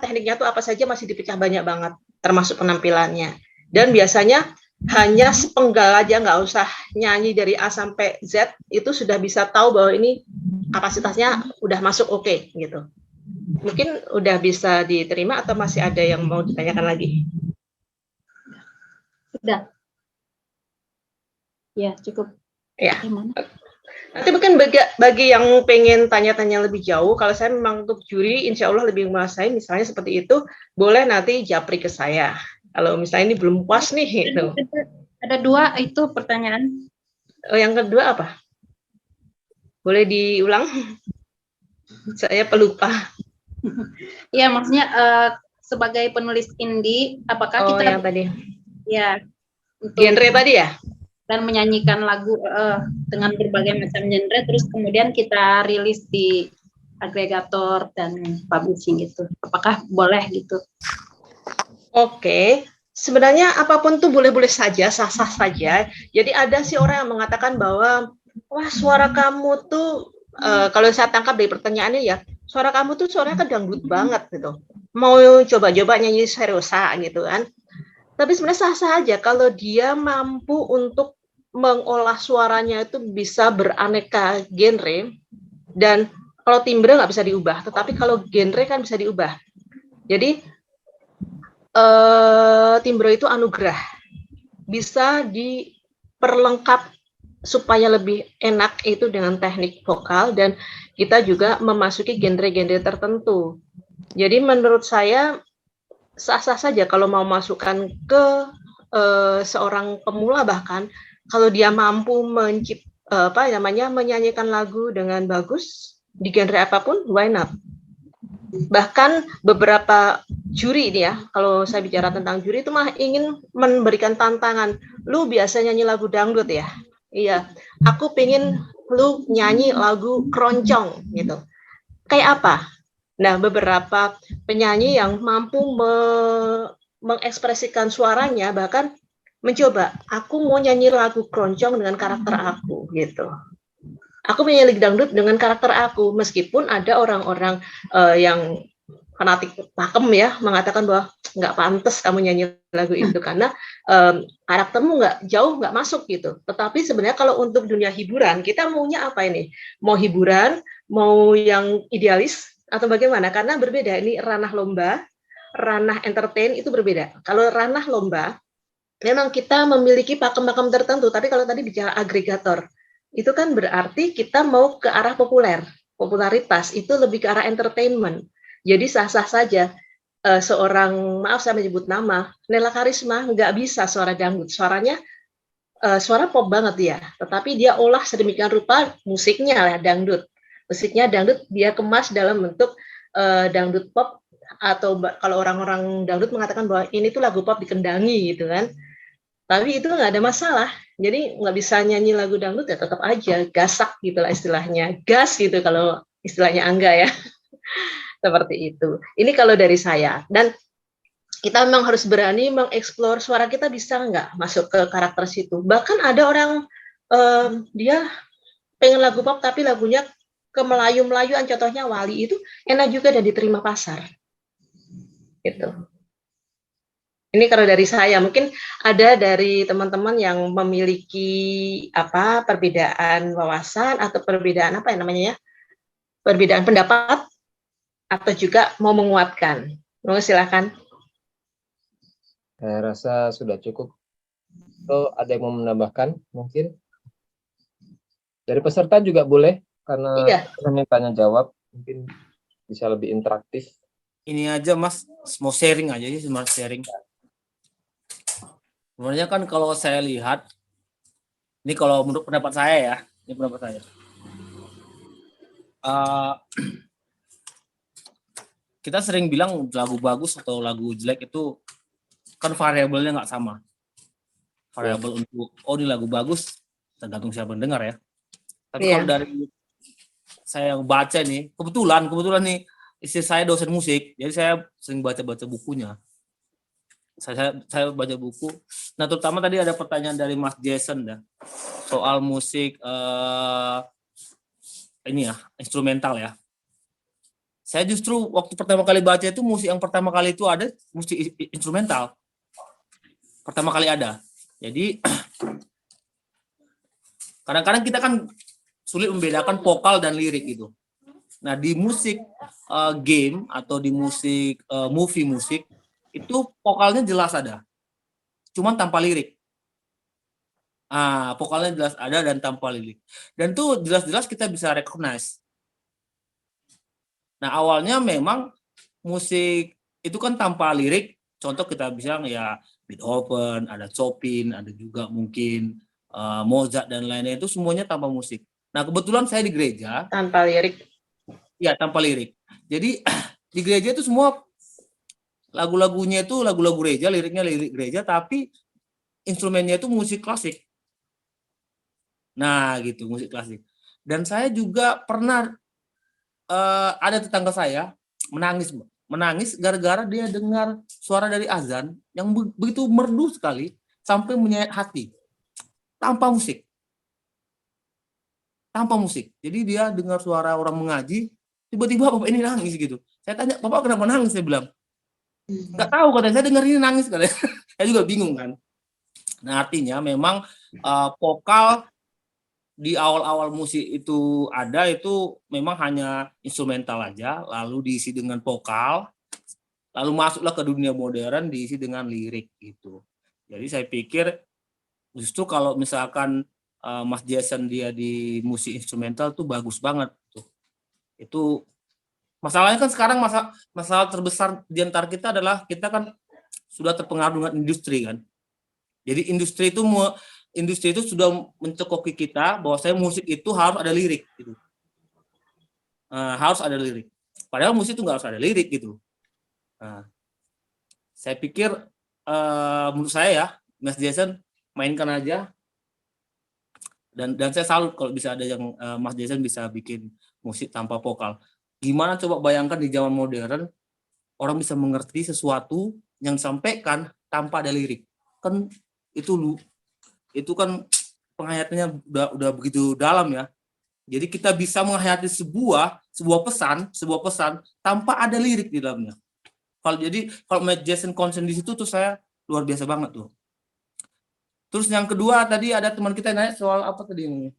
tekniknya itu apa saja, masih dipecah banyak banget, termasuk penampilannya. Dan biasanya hanya sepenggal aja, nggak usah nyanyi dari A sampai Z, itu sudah bisa tahu bahwa ini kapasitasnya udah masuk oke, gitu. Mungkin udah bisa diterima atau masih ada yang mau ditanyakan lagi? Sudah. Ya, cukup. Ya. Nanti mungkin bagi yang pengen tanya-tanya lebih jauh, kalau saya memang untuk juri, insya Allah lebih menguasai, misalnya seperti itu, boleh nanti japri ke saya. Kalau misalnya ini belum puas nih. Gitu. Ada 2 itu pertanyaan. Yang kedua apa? Boleh diulang? Saya pelupa. Iya, maksudnya sebagai penulis indie, apakah Oh, kita yang tadi. ya untuk Genre tadi ya? dan menyanyikan lagu dengan berbagai macam genre, terus kemudian kita rilis di agregator dan publishing gitu. Apakah boleh gitu? Oke. Sebenarnya apapun tuh boleh-boleh saja, sah-sah saja. Jadi ada sih orang yang mengatakan bahwa, wah suara kamu tuh, kalau saya tangkap dari pertanyaannya ya, suara kamu tuh suaranya kan dangdut banget gitu. Mau coba-coba nyanyi seriosa gitu kan. Tapi sebenarnya sah-sah aja kalau dia mampu untuk mengolah suaranya itu bisa beraneka genre, dan kalau timbre nggak bisa diubah, tetapi kalau genre kan bisa diubah. Jadi timbre itu anugerah, bisa diperlengkap supaya lebih enak itu dengan teknik vokal, dan kita juga memasuki genre-genre tertentu. Jadi menurut saya sah-sah saja kalau mau masukkan ke seorang pemula, bahkan kalau dia mampu menyanyikan lagu dengan bagus di genre apapun, why not? Bahkan beberapa juri ini ya, kalau saya bicara tentang juri itu mah ingin memberikan tantangan. Lu biasa nyanyi lagu dangdut ya? Iya, aku pengen lu nyanyi lagu keroncong gitu. Kayak apa? Nah, beberapa penyanyi yang mampu mengekspresikan suaranya, bahkan mencoba, aku mau nyanyi lagu keroncong dengan karakter aku gitu. Aku menyanyi dangdut dengan karakter aku, meskipun ada orang-orang yang fanatik pakem ya, mengatakan bahwa nggak pantas kamu nyanyi lagu itu karena karaktermu nggak masuk gitu. Tetapi sebenarnya kalau untuk dunia hiburan, kita maunya apa ini? Mau hiburan, mau yang idealis, atau bagaimana? Karena berbeda, ini ranah lomba, ranah entertain itu berbeda. Kalau ranah lomba, memang kita memiliki pakem-pakem tertentu, tapi kalau tadi bicara agregator, itu kan berarti kita mau ke arah popularitas, itu lebih ke arah entertainment. Jadi sah-sah saja seorang, maaf saya menyebut nama, Nela Karisma nggak bisa suara dangdut, suaranya suara pop banget dia, tetapi dia olah sedemikian rupa musiknya lah dangdut. Musiknya dangdut dia kemas dalam bentuk dangdut pop, atau kalau orang-orang dangdut mengatakan bahwa ini tuh lagu pop dikendangi gitu kan. Tapi itu nggak ada masalah. Jadi nggak bisa nyanyi lagu dangdut ya tetap aja gasak gitulah istilahnya, gas gitu kalau istilahnya Angga ya. Seperti itu. Ini kalau dari saya. Dan kita memang harus berani mengeksplor suara kita bisa nggak masuk ke karakter situ. Bahkan ada orang dia pengen lagu pop tapi lagunya ke Melayu-Melayuan, contohnya Wali, itu enak juga dan diterima pasar. Gitu. Ini kalau dari saya, mungkin ada dari teman-teman yang memiliki perbedaan wawasan atau perbedaan perbedaan pendapat, atau juga mau menguatkan. Mau silakan. Saya rasa sudah cukup. Atau ada yang mau menambahkan mungkin? Dari peserta juga boleh, karena kami tanya jawab, mungkin bisa lebih interaktif. Ini aja Mas, mau sharing aja sih, Mas, sharing. Sebenarnya kan kalau saya lihat, ini kalau menurut pendapat saya ya, ini pendapat saya. Kita sering bilang lagu bagus atau lagu jelek itu kan variabelnya nggak sama. Variabel untuk ini lagu bagus tergantung siapa yang dengar ya. Tapi kalau dari saya baca nih, kebetulan nih istri saya dosen musik, jadi saya sering baca bukunya. Saya baca buku. Nah, terutama tadi ada pertanyaan dari Mas Jason ya, soal musik instrumental ya. Saya justru waktu pertama kali baca itu musik yang pertama kali itu ada musik instrumental. Pertama kali ada. Jadi kadang-kadang kita kan sulit membedakan vokal dan lirik gitu. Nah, di musik game atau di musik movie musik itu vokalnya jelas ada, cuman tanpa lirik. Vokalnya jelas ada dan tanpa lirik. Dan tuh jelas-jelas kita bisa recognize. Nah, awalnya memang musik itu kan tanpa lirik. Contoh kita bilang ya Beethoven, ada Chopin, ada juga mungkin Mozart dan lainnya, itu semuanya tanpa musik. Nah, kebetulan saya di gereja. Tanpa lirik. Ya, tanpa lirik. Jadi di gereja itu semua lagu-lagunya itu lagu-lagu gereja, liriknya lirik gereja, tapi instrumennya itu musik klasik. Nah, gitu, musik klasik. Dan saya juga pernah ada tetangga saya menangis gara-gara dia dengar suara dari azan yang begitu merdu sekali sampai menyayat hati tanpa musik. Jadi dia dengar suara orang mengaji, tiba-tiba bapak ini nangis gitu. Saya tanya, bapak kenapa nangis? Saya bilang, nggak tahu, katanya saya dengar ini nangis katanya. Saya juga bingung kan. Nah, artinya memang vokal di awal-awal musik itu ada, itu memang hanya instrumental aja, lalu diisi dengan vokal, lalu masuklah ke dunia modern diisi dengan lirik gitu. Jadi saya pikir justru kalau misalkan Mas Jason dia di musik instrumental tuh bagus banget tuh. Itu masalahnya kan sekarang masalah terbesar di antara kita adalah kita kan sudah terpengaruh dengan industri kan. Jadi industri itu sudah mencekoki kita bahwa musik itu harus ada lirik gitu. Harus ada lirik. Padahal musik itu nggak harus ada lirik gitu. Saya pikir menurut saya ya, Mas Jason mainkan aja. Dan saya salut kalau bisa ada yang Mas Jason bisa bikin musik tanpa vokal. Gimana coba bayangkan di zaman modern orang bisa mengerti sesuatu yang disampaikan tanpa ada lirik. Kan itu kan penghayatannya udah begitu dalam ya. Jadi kita bisa menghayati sebuah pesan tanpa ada lirik di dalamnya. Kalau Mas Jason concern di situ tuh saya luar biasa banget tuh. Terus yang kedua tadi ada teman kita nanya soal apa tadi ini?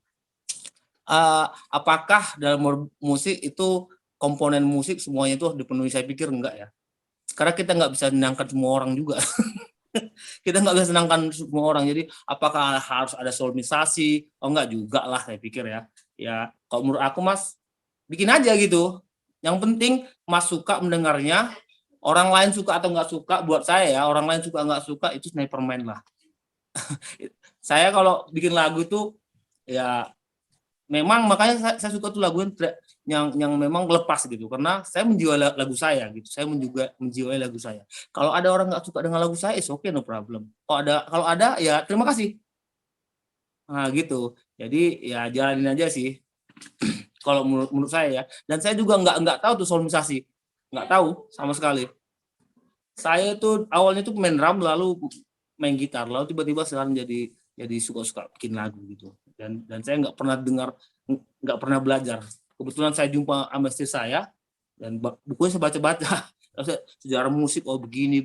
Apakah dalam musik itu komponen musik semuanya itu dipenuhi? Saya pikir enggak ya. Karena kita nggak bisa menyenangkan semua orang juga. Kita nggak bisa senangkan semua orang. Jadi apakah harus ada solmisasi? Oh enggak juga lah saya pikir ya. Ya kalau menurut aku Mas bikin aja gitu. Yang penting Mas suka mendengarnya. Orang lain suka atau nggak suka, buat saya ya orang lain suka nggak suka itu sniper main lah. Saya kalau bikin lagu itu ya memang makanya saya suka tuh lagu yang memang lepas gitu karena saya menjiwai lagu saya gitu. Saya juga menjiwai lagu saya. Kalau ada orang nggak suka dengan lagu saya, it's okay, no problem. Kalau ada ya terima kasih. Nah gitu. Jadi ya jalanin aja sih. Kalau menurut saya ya. Dan saya juga nggak tahu tuh solmisasi. Nggak tahu sama sekali. Saya tuh awalnya tuh main drum lalu main gitar, lalu tiba-tiba sekarang jadi suka-suka bikin lagu gitu. Dan saya nggak pernah belajar. Kebetulan saya jumpa sama istri saya dan bukunya saya baca-baca sejarah musik, oh begini.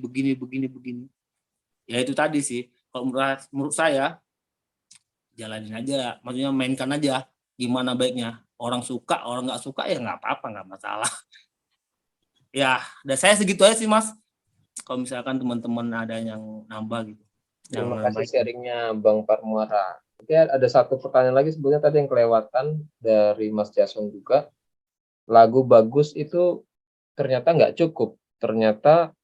Ya itu tadi sih. Kalau menurut saya jalanin aja, maksudnya mainkan aja gimana baiknya. Orang suka, orang nggak suka ya nggak apa-apa, nggak masalah. Ya, dan saya segitu aja sih Mas. Kalau misalkan teman-teman ada yang nambah gitu. Terima kasih sharingnya Bang Parmuara. Oke, ada satu pertanyaan lagi sebenarnya tadi yang kelewatan dari Mas Jason juga. Lagu bagus itu ternyata nggak cukup. Ternyata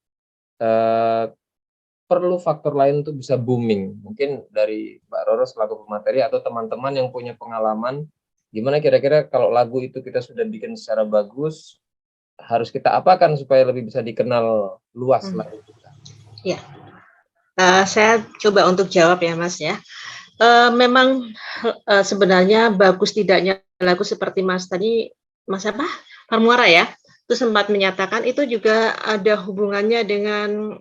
perlu faktor lain untuk bisa booming. Mungkin dari Mbak Roro selaku pemateri atau teman-teman yang punya pengalaman, gimana kira-kira kalau lagu itu kita sudah bikin secara bagus, harus kita apakan supaya lebih bisa dikenal luas lagu kita? Ya, saya coba untuk jawab ya Mas ya. Memang sebenarnya bagus tidaknya lagu seperti Mas tadi, Mas apa? Parmuara ya, itu sempat menyatakan itu juga ada hubungannya dengan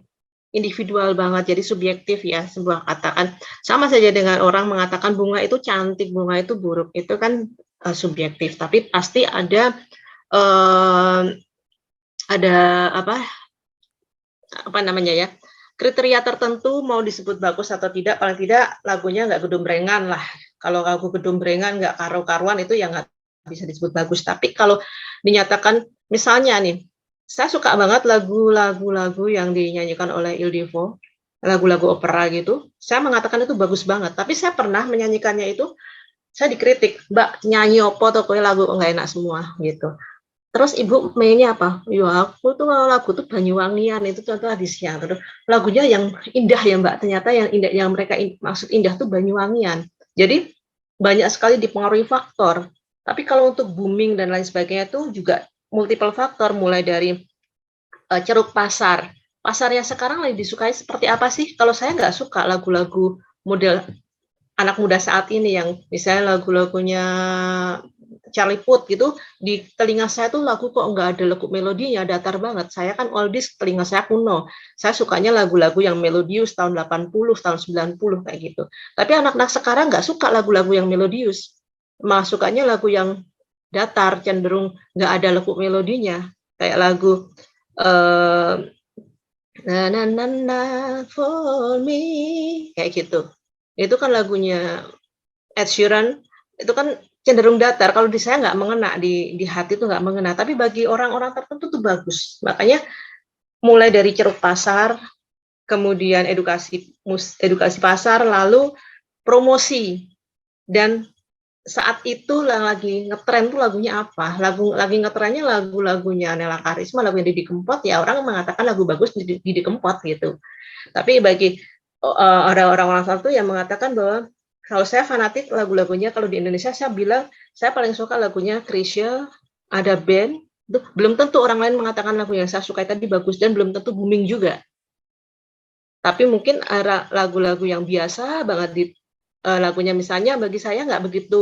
individual banget, jadi subjektif ya sebuah kata kan. Sama saja dengan orang mengatakan bunga itu cantik, bunga itu buruk, itu kan subjektif. Tapi pasti ada apa namanya ya, kriteria tertentu mau disebut bagus atau tidak, paling tidak lagunya nggak gedumrengan lah. Kalau lagu gedumrengan nggak karu-karuan itu ya nggak bisa disebut bagus. Tapi kalau dinyatakan misalnya nih, saya suka banget lagu-lagu yang dinyanyikan oleh Il Divo, lagu-lagu opera gitu, saya mengatakan itu bagus banget. Tapi saya pernah menyanyikannya itu, saya dikritik, Mbak nyanyi opo toh lagu nggak enak semua gitu. Terus ibu mainnya apa? Ya aku tuh lagu tuh Banyuwangian itu contoh hadisnya. Terus lagunya yang indah ya Mbak. Ternyata yang indah yang mereka maksud indah tuh Banyuwangian. Jadi banyak sekali dipengaruhi faktor. Tapi kalau untuk booming dan lain sebagainya itu juga multiple faktor, mulai dari ceruk pasar. Pasar yang sekarang lagi disukai seperti apa sih? Kalau saya nggak suka lagu-lagu model anak muda saat ini yang misalnya lagu-lagunya Charlie Puth gitu, di telinga saya tuh lagu kok nggak ada lagu melodinya, datar banget. Saya kan oldies, telinga saya kuno. Saya sukanya lagu-lagu yang melodius tahun 80, tahun 90 kayak gitu. Tapi anak-anak sekarang nggak suka lagu-lagu yang melodius. Malah sukanya lagu yang datar, cenderung nggak ada lagu melodinya. Kayak lagu na na na na for me kayak gitu. Itu kan lagunya Ed Sheeran, itu kan cenderung datar. Kalau di saya nggak mengena, di hati itu nggak mengena. Tapi bagi orang-orang tertentu tuh bagus. Makanya mulai dari ceruk pasar, kemudian edukasi pasar, lalu promosi. Dan saat itu lagi ngetren tuh lagunya apa? Lagi ngetrennya lagu-lagunya Nela Karisma, lagunya Didi Kempot, ya orang mengatakan lagu bagus Didi Kempot gitu. Tapi bagi orang-orang tertentu yang mengatakan bahwa kalau saya fanatik lagu-lagunya, kalau di Indonesia saya bilang saya paling suka lagunya Chrisye, ada band, itu belum tentu orang lain mengatakan lagu yang saya suka tadi bagus dan belum tentu booming juga. Tapi mungkin ada lagu-lagu yang biasa banget di lagunya, misalnya bagi saya nggak begitu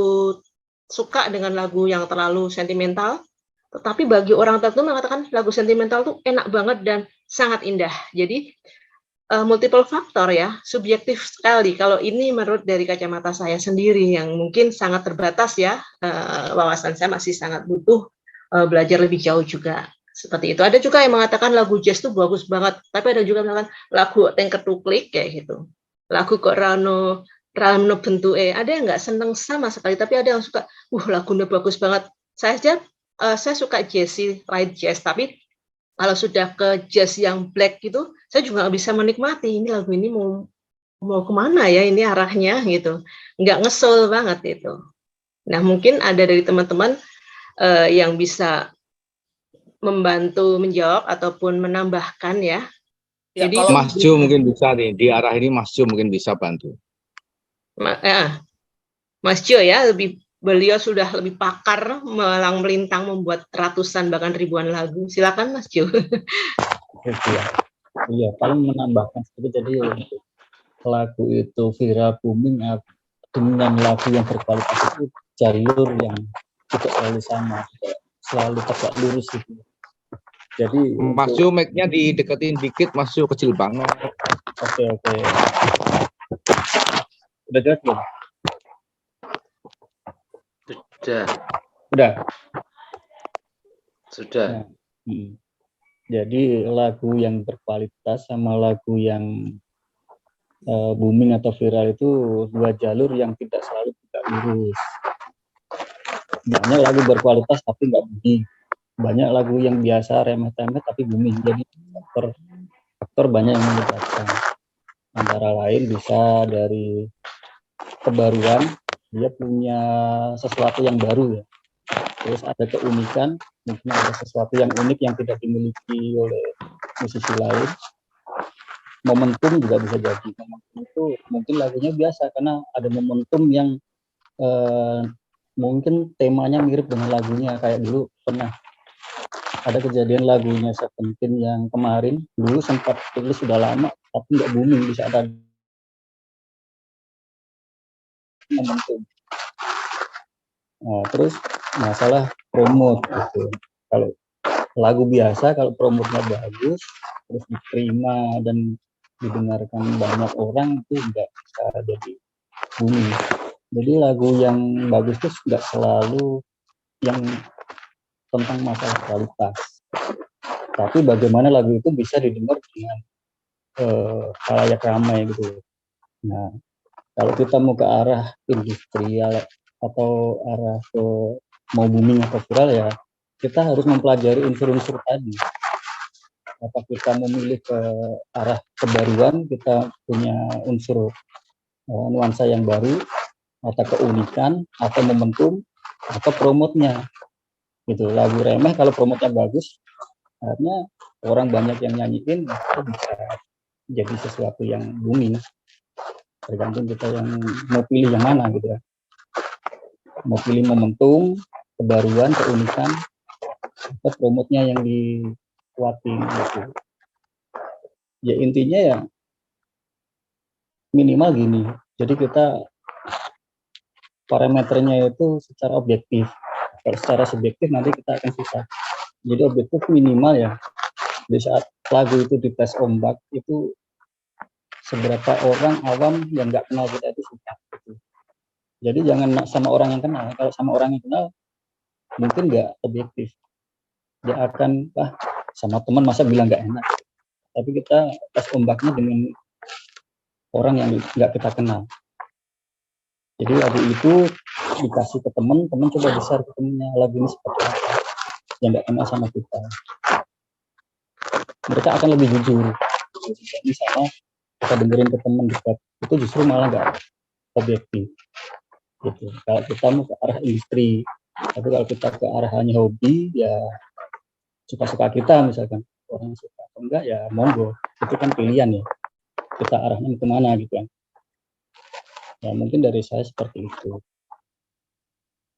suka dengan lagu yang terlalu sentimental, tetapi bagi orang tertentu mengatakan lagu sentimental tuh enak banget dan sangat indah. Jadi multiple faktor ya, subjektif sekali. Kalau ini menurut dari kacamata saya sendiri yang mungkin sangat terbatas ya, wawasan saya masih sangat butuh belajar lebih jauh juga. Seperti itu. Ada juga yang mengatakan lagu jazz itu bagus banget, tapi ada juga yang mengatakan lagu tengketuklik kayak gitu. Lagu kok Rano bentuke, ada yang nggak seneng sama sekali, tapi ada yang suka, lagunya bagus banget. Saya suka jazzy, light jazz, tapi kalau sudah ke jazz yang black gitu, saya juga nggak bisa menikmati. Ini lagu ini mau kemana ya ini arahnya gitu, nggak ngesel banget itu. Nah mungkin ada dari teman-teman yang bisa membantu menjawab ataupun menambahkan ya. Jadi Mas Jo mungkin bisa nih, di arah ini Mas Jo mungkin bisa bantu. Mas Jo ya, beliau sudah lebih pakar melang melintang membuat ratusan bahkan ribuan lagu. Silakan Mas Jo. Iya, paling menambahkan sedikit. Jadi lagu itu viral booming dengan lagu yang berkualitas itu jalur yang tidak selalu sama, selalu tegak lurus gitu. Jadi Mas Jo mic-nya dideketin dikit, Mas Jo kecil banget. Oke. Udah jelas belum? Sudah. Nah, jadi lagu yang berkualitas sama lagu yang booming atau viral itu dua jalur yang tidak selalu tegak lurus. Banyak lagu berkualitas tapi nggak booming. Banyak lagu yang biasa remeh-temeh tapi booming. Jadi faktor banyak yang melibatkan. Antara lain bisa dari kebaruan, dia punya sesuatu yang baru ya. Terus ada keunikan, mungkin ada sesuatu yang unik yang tidak dimiliki oleh musisi lain. Momentum juga bisa jadi. Momentum itu mungkin lagunya biasa karena ada momentum yang mungkin temanya mirip dengan lagunya. Kayak dulu pernah ada kejadian lagunya Seventeen yang kemarin, dulu sempat rilis sudah lama tapi nggak booming di saat ada momentum. Nah, terus masalah promote gitu. Kalau lagu biasa, kalau promotnya bagus, terus diterima dan didengarkan banyak orang, itu nggak bisa jadi booming. Jadi lagu yang bagus itu nggak selalu yang tentang masalah kualitas. Tapi bagaimana lagu itu bisa didengar dengan khalayak ramai gitu. Nah, kalau kita mau ke arah industrial atau arah ke mau booming atau viral ya, kita harus mempelajari unsur-unsur tadi. Apa kita memilih ke arah kebaruan, kita punya unsur nuansa yang baru, atau keunikan, atau momentum, atau promotnya. Gitu. Lagu remeh kalau promotnya bagus, artinya orang banyak yang nyanyiin, itu bisa jadi sesuatu yang booming. Tergantung kita yang mau pilih yang mana gitu ya. Mau pilih momentum, kebaruan, keunikan, promotnya yang dikuatin gitu. Ya intinya ya minimal gini. Jadi kita parameternya itu secara objektif. Kalau secara subjektif nanti kita akan susah. Jadi objektif minimal ya. Di saat lagu itu dites ombak itu seberapa orang awam yang nggak kenal kita itu suka. Gitu. Jadi jangan sama orang yang kenal. Kalau sama orang yang kenal mungkin nggak objektif. Dia akan sama teman masa bilang nggak enak. Tapi kita tes ombaknya dengan orang yang nggak kita kenal. Jadi lagu itu dikasih ke teman coba besar ke temennya, lagu ini seperti apa, yang nggak kenal sama kita. Mereka akan lebih jujur. Misalnya kita dengerin ke teman dekat, itu justru malah nggak objektif. Gitu. Kalau kita mau ke arah industri, tapi kalau kita ke arah hanya hobi, ya suka-suka kita misalkan. Orang suka atau enggak ya monggo, itu kan pilihan ya. Kita arahnya kemana gitu kan. Ya mungkin dari saya seperti itu.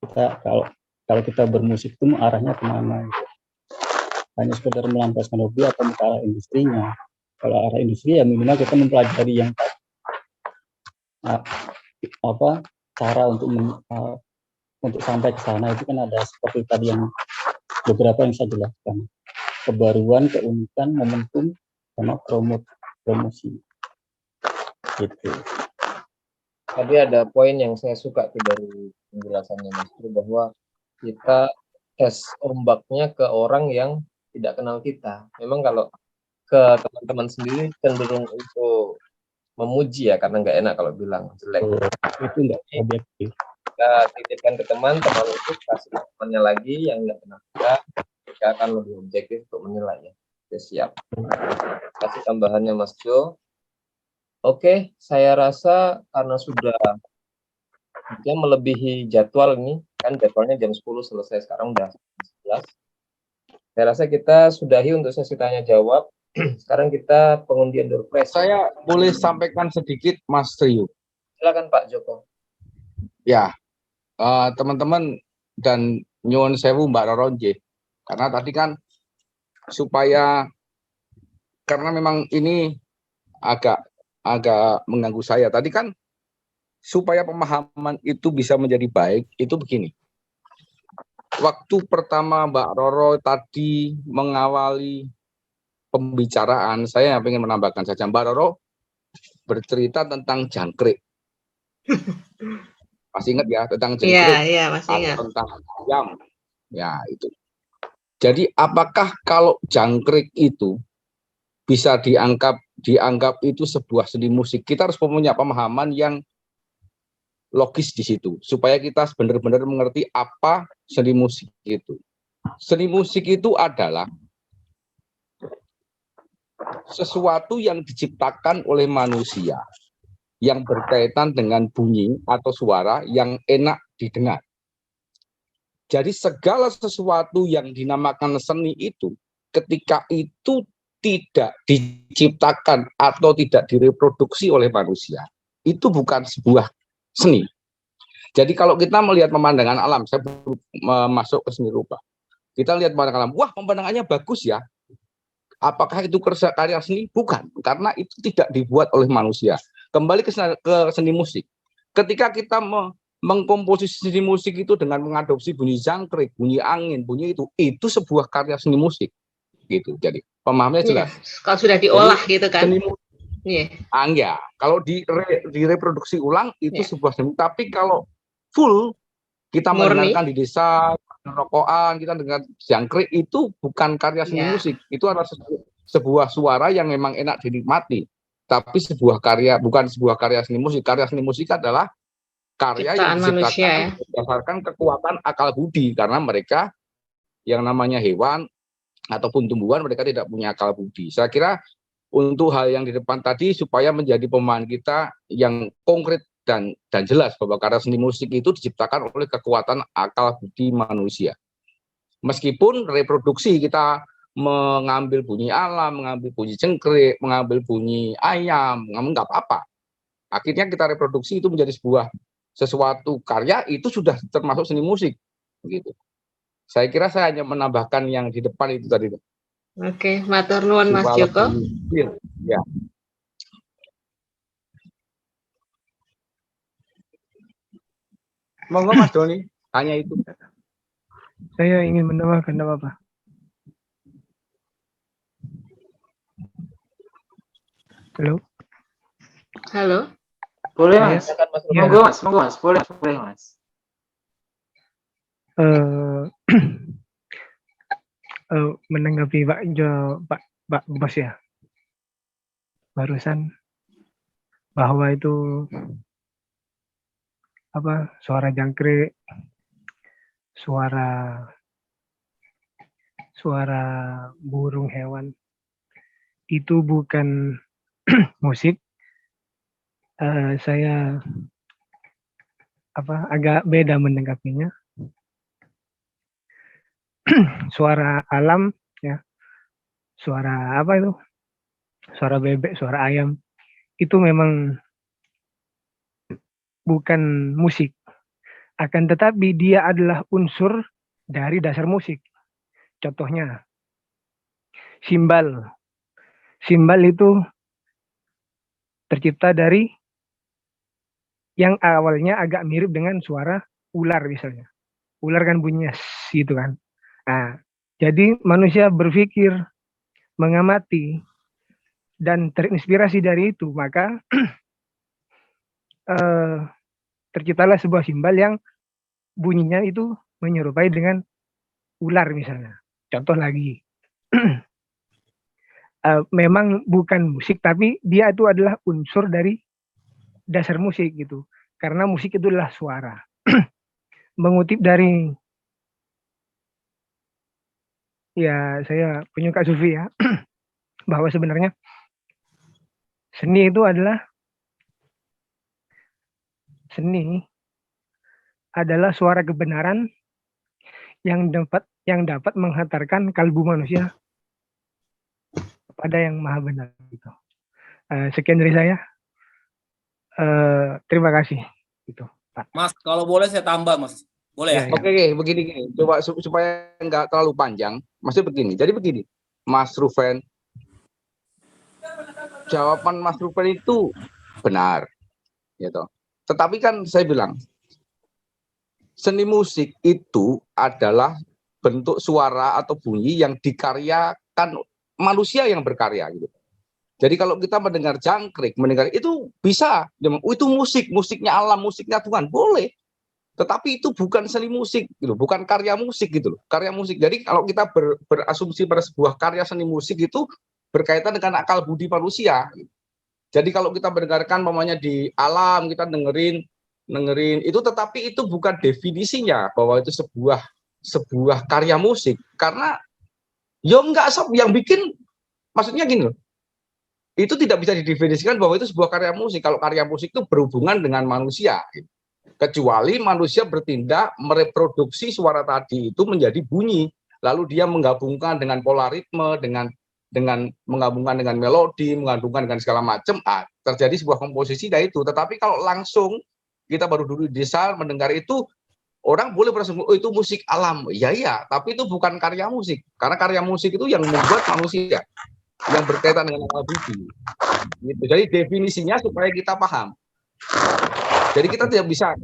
Kita kalau kita bermusik itu arahnya kemana gitu. Hanya sekedar melampiaskan hobi atau ke arah industrinya. Kalau arah industri ya minimal kita mempelajari yang cara untuk sampai ke sana itu kan ada seperti tadi yang beberapa yang saya jelaskan. Kebaruan, keunikan, momentum, sama promosi. Gitu. Tadi ada poin yang saya suka tuh dari penjelasannya Mas Bro, bahwa kita tes ombaknya ke orang yang tidak kenal kita. Memang kalau ke teman-teman sendiri cenderung untuk memuji ya, karena nggak enak kalau bilang jelek. Itu nggak objektif. Kita titipkan ke teman itu kasih temannya lagi yang nggak kenal kita akan lebih objektif untuk menilai ya. Oke, siap. Kasih tambahannya Mas Jo. Oke, saya rasa karena sudah melebihi jadwal ini, kan jadwalnya jam 10 selesai, sekarang udah 11. Saya rasa kita sudahi untuk sesi tanya jawab. Sekarang kita pengundian door prize. Saya boleh sampaikan sedikit, Mas Trio. Silakan Pak Joko. Ya, teman-teman dan nyuwun sewu Mbak Roronje. Karena tadi kan karena memang ini agak mengganggu saya. Tadi kan supaya pemahaman itu bisa menjadi baik, itu begini. Waktu pertama Mbak Roro tadi mengawali pembicaraan, saya ingin menambahkan saja. Mbak Roro bercerita tentang jangkrik. Masih ingat ya tentang jangkrik? Iya, masih ingat. Tentang ayam. Ya, itu. Jadi apakah kalau jangkrik itu bisa dianggap itu sebuah seni musik? Kita harus punya pemahaman yang logis di situ supaya kita benar-benar mengerti apa seni musik itu. Seni musik itu adalah sesuatu yang diciptakan oleh manusia yang berkaitan dengan bunyi atau suara yang enak didengar. Jadi segala sesuatu yang dinamakan seni itu ketika itu tidak diciptakan atau tidak direproduksi oleh manusia, itu bukan sebuah seni. Jadi kalau kita melihat pemandangan alam, saya masuk ke seni rupa. Kita lihat pemandangan alam, wah pemandangannya bagus ya. Apakah itu karya seni? Bukan, karena itu tidak dibuat oleh manusia. Kembali ke seni musik. Ketika kita mengkomposisi seni musik itu dengan mengadopsi bunyi jangkrik, bunyi angin, bunyi itu sebuah karya seni musik. Gitu. Jadi pemahamannya jelas. Kalau sudah diolah gitu kan. Seni musik. Enggak. Kalau direproduksi ulang itu sebuah seni. Tapi kalau full kita mendengarkan di desa, rokokan, kita dengar jangkrik, itu bukan karya seni musik. Itu adalah sebuah suara yang memang enak dinikmati. Tapi bukan sebuah karya seni musik. Karya seni musik adalah karya yang diciptakan berdasarkan kekuatan akal budi, karena mereka yang namanya hewan ataupun tumbuhan mereka tidak punya akal budi. Saya kira untuk hal yang di depan tadi supaya menjadi pemahaman kita yang konkret dan jelas bahwa karya seni musik itu diciptakan oleh kekuatan akal budi manusia. Meskipun reproduksi kita mengambil bunyi alam, mengambil bunyi jangkrik, mengambil bunyi ayam, nggak apa-apa. Akhirnya kita reproduksi itu menjadi sesuatu karya, itu sudah termasuk seni musik, begitu. Saya kira saya hanya menambahkan yang di depan itu tadi. Oke, matur nuwun Mas Supaya Joko. lebih clear. Ya. Monggo Mas Doni, hanya itu. Saya ingin menambahkan apa? Halo. Halo. Boleh Saya- Mas. ya. Monggo Mas. Boleh Mas. Menanggapi Pak Bos ya, barusan bahwa itu suara jangkrik, suara burung hewan itu bukan musik. Saya agak beda menanggapinya. Suara alam ya, suara suara bebek, suara ayam itu memang bukan musik, akan tetapi dia adalah unsur dari dasar musik. Contohnya simbal itu tercipta dari yang awalnya agak mirip dengan suara ular misalnya. Ular kan bunyinya gitu kan. Nah, jadi manusia berpikir, mengamati, dan terinspirasi dari itu, maka terciptalah sebuah simbal yang bunyinya itu menyerupai dengan ular misalnya. Contoh lagi, memang bukan musik, tapi dia itu adalah unsur dari dasar musik gitu. Karena musik itu adalah suara. Mengutip dari saya penyuka sufi ya, bahwa sebenarnya seni adalah suara kebenaran yang dapat menghantarkan kalbu manusia kepada yang maha benar gitu. Sekian dari saya. Terima kasih. Gitu, Pak. Mas, kalau boleh saya tambah, Mas. Boleh ya? Oke, begini. Coba supaya nggak terlalu panjang. Maksudnya begini. Jadi begini, Mas Ruven. Jawaban Mas Ruven itu benar, gitu. Tetapi kan saya bilang, seni musik itu adalah bentuk suara atau bunyi yang dikaryakan manusia yang berkarya, gitu. Jadi kalau kita mendengar jangkrik, mendengar itu bisa, itu musiknya alam, musiknya Tuhan, boleh. Tetapi itu bukan seni musik, gitu, bukan karya musik gitu loh. Karya musik. Jadi kalau kita berasumsi pada sebuah karya seni musik itu berkaitan dengan akal budi manusia. Gitu. Jadi kalau kita mendengarkan namanya di alam, kita dengerin itu, tetapi itu bukan definisinya bahwa itu sebuah karya musik. Karena enggak yang bikin, maksudnya gini loh. Itu tidak bisa didefinisikan bahwa itu sebuah karya musik. Kalau karya musik itu berhubungan dengan manusia. Gitu. Kecuali manusia bertindak mereproduksi suara tadi itu menjadi bunyi, lalu dia menggabungkan dengan polaritme, dengan menggabungkan dengan melodi, menggabungkan dengan segala macam, terjadi sebuah komposisi dari itu. Tetapi kalau langsung kita baru dulu di desa mendengar itu, orang boleh berasumsi itu musik alam, iya, tapi itu bukan karya musik, karena karya musik itu yang membuat manusia, yang berkaitan dengan akal budi. Gitu. Jadi definisinya supaya kita paham. Jadi kita tidak bisa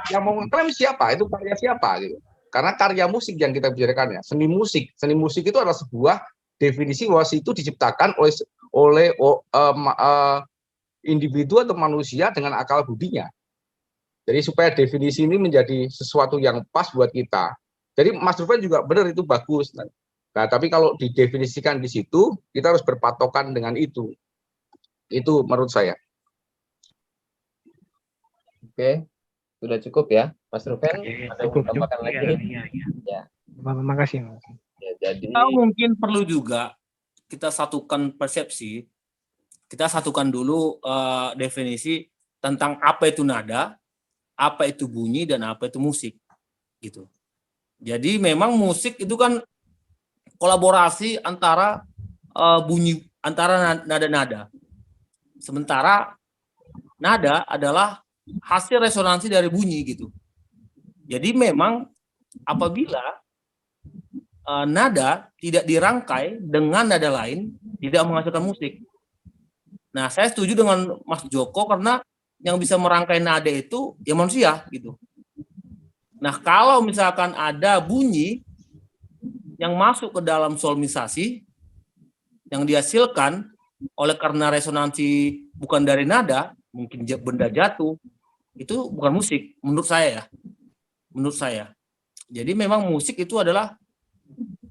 yang mau ngeklaim siapa, itu karya siapa gitu. Karena karya musik yang kita bicarakan ya, seni musik itu adalah sebuah definisi bahwa itu diciptakan oleh individu atau manusia dengan akal budinya. Jadi supaya definisi ini menjadi sesuatu yang pas buat kita. Jadi Mas Ruven juga benar, itu bagus. Nah, tapi kalau didefinisikan di situ, kita harus berpatokan dengan itu. Itu menurut saya. Oke, sudah cukup ya, Mas Ruven. Ada yang Cukup. tambahkan lagi? Ya. Terima kasih. Ya, jadi Mungkin perlu juga kita satukan persepsi. Kita satukan dulu definisi tentang apa itu nada, apa itu bunyi, dan apa itu musik, gitu. Jadi memang musik itu kan kolaborasi antara bunyi, antara nada-nada. Sementara nada adalah hasil resonansi dari bunyi, gitu. Jadi memang apabila nada tidak dirangkai dengan nada lain tidak menghasilkan musik. Nah, saya setuju dengan Mas Joko karena yang bisa merangkai nada itu ya manusia gitu. Nah, kalau misalkan ada bunyi yang masuk ke dalam solmisasi yang dihasilkan oleh karena resonansi bukan dari nada, mungkin benda jatuh, itu bukan musik menurut saya ya. Menurut saya. Jadi memang musik itu adalah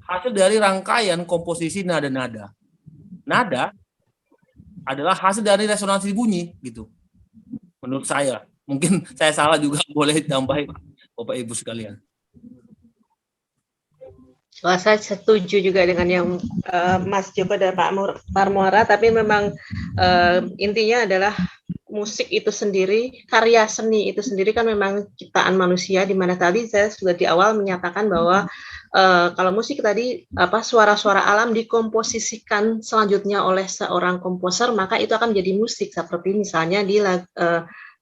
hasil dari rangkaian komposisi nada-nada. Nada adalah hasil dari resonansi bunyi gitu. Menurut saya. Mungkin saya salah juga, boleh tambahin Bapak Ibu sekalian. Wah, saya setuju juga dengan yang Mas Joko dan Pak Parmuara, tapi memang intinya adalah musik itu sendiri, karya seni itu sendiri kan memang ciptaan manusia, di mana tadi saya sudah di awal menyatakan bahwa kalau musik tadi suara-suara alam dikomposisikan selanjutnya oleh seorang komposer, maka itu akan menjadi musik. Seperti misalnya di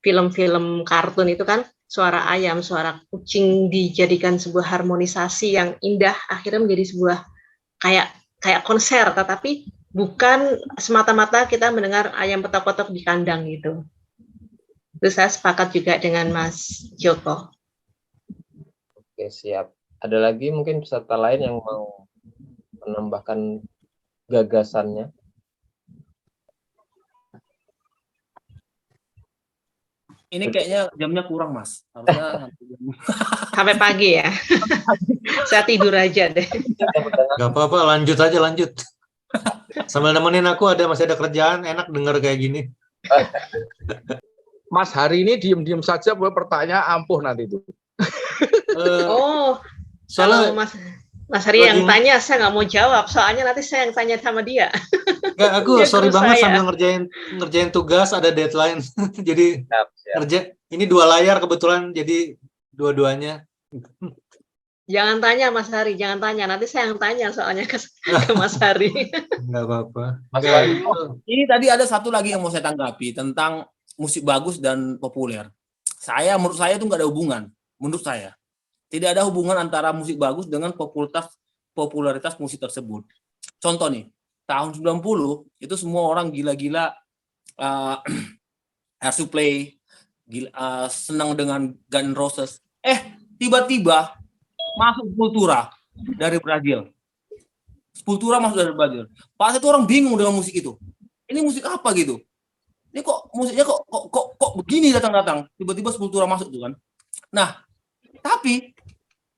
film-film kartun itu kan suara ayam, suara kucing dijadikan sebuah harmonisasi yang indah, akhirnya menjadi sebuah kayak konser, tetapi bukan semata-mata kita mendengar ayam petok-petok di kandang gitu. Itu saya sepakat juga dengan Mas Joko. Oke, siap. Ada lagi mungkin peserta lain yang mau menambahkan gagasannya? Ini kayaknya jamnya kurang, Mas. Harusnya sampai pagi ya. Saya tidur aja deh. Gak apa-apa, lanjut aja, lanjut. Sambil nemenin aku, masih ada kerjaan, enak denger kayak gini. Mas hari ini diem-diem saja buat pertanyaan ampuh nanti itu. Soalnya Mas Hari yang tanya, saya nggak mau jawab, soalnya nanti saya yang tanya sama dia. Enggak, aku sorry banget sambil ngerjain tugas, ada deadline. Jadi kerja, ini 2 layar kebetulan, jadi dua-duanya. Jangan tanya Mas Hari, jangan tanya. Nanti saya yang tanya soalnya ke Mas Hari. Enggak apa-apa. Ini tadi ada satu lagi yang mau saya tanggapi tentang musik bagus dan populer. Menurut saya itu nggak ada hubungan. Menurut saya tidak ada hubungan antara musik bagus dengan popularitas musik tersebut. Contoh nih, tahun 90 itu semua orang gila-gila Air Supply, senang dengan Guns N' Roses. Tiba-tiba masuk Sepultura dari Brazil. Sepultura masuk dari Brazil. Pas itu orang bingung dengan musik itu. Ini musik apa gitu? Ini kok musiknya kok begini datang-datang. Tiba-tiba Sepultura masuk tuh kan. Nah, tapi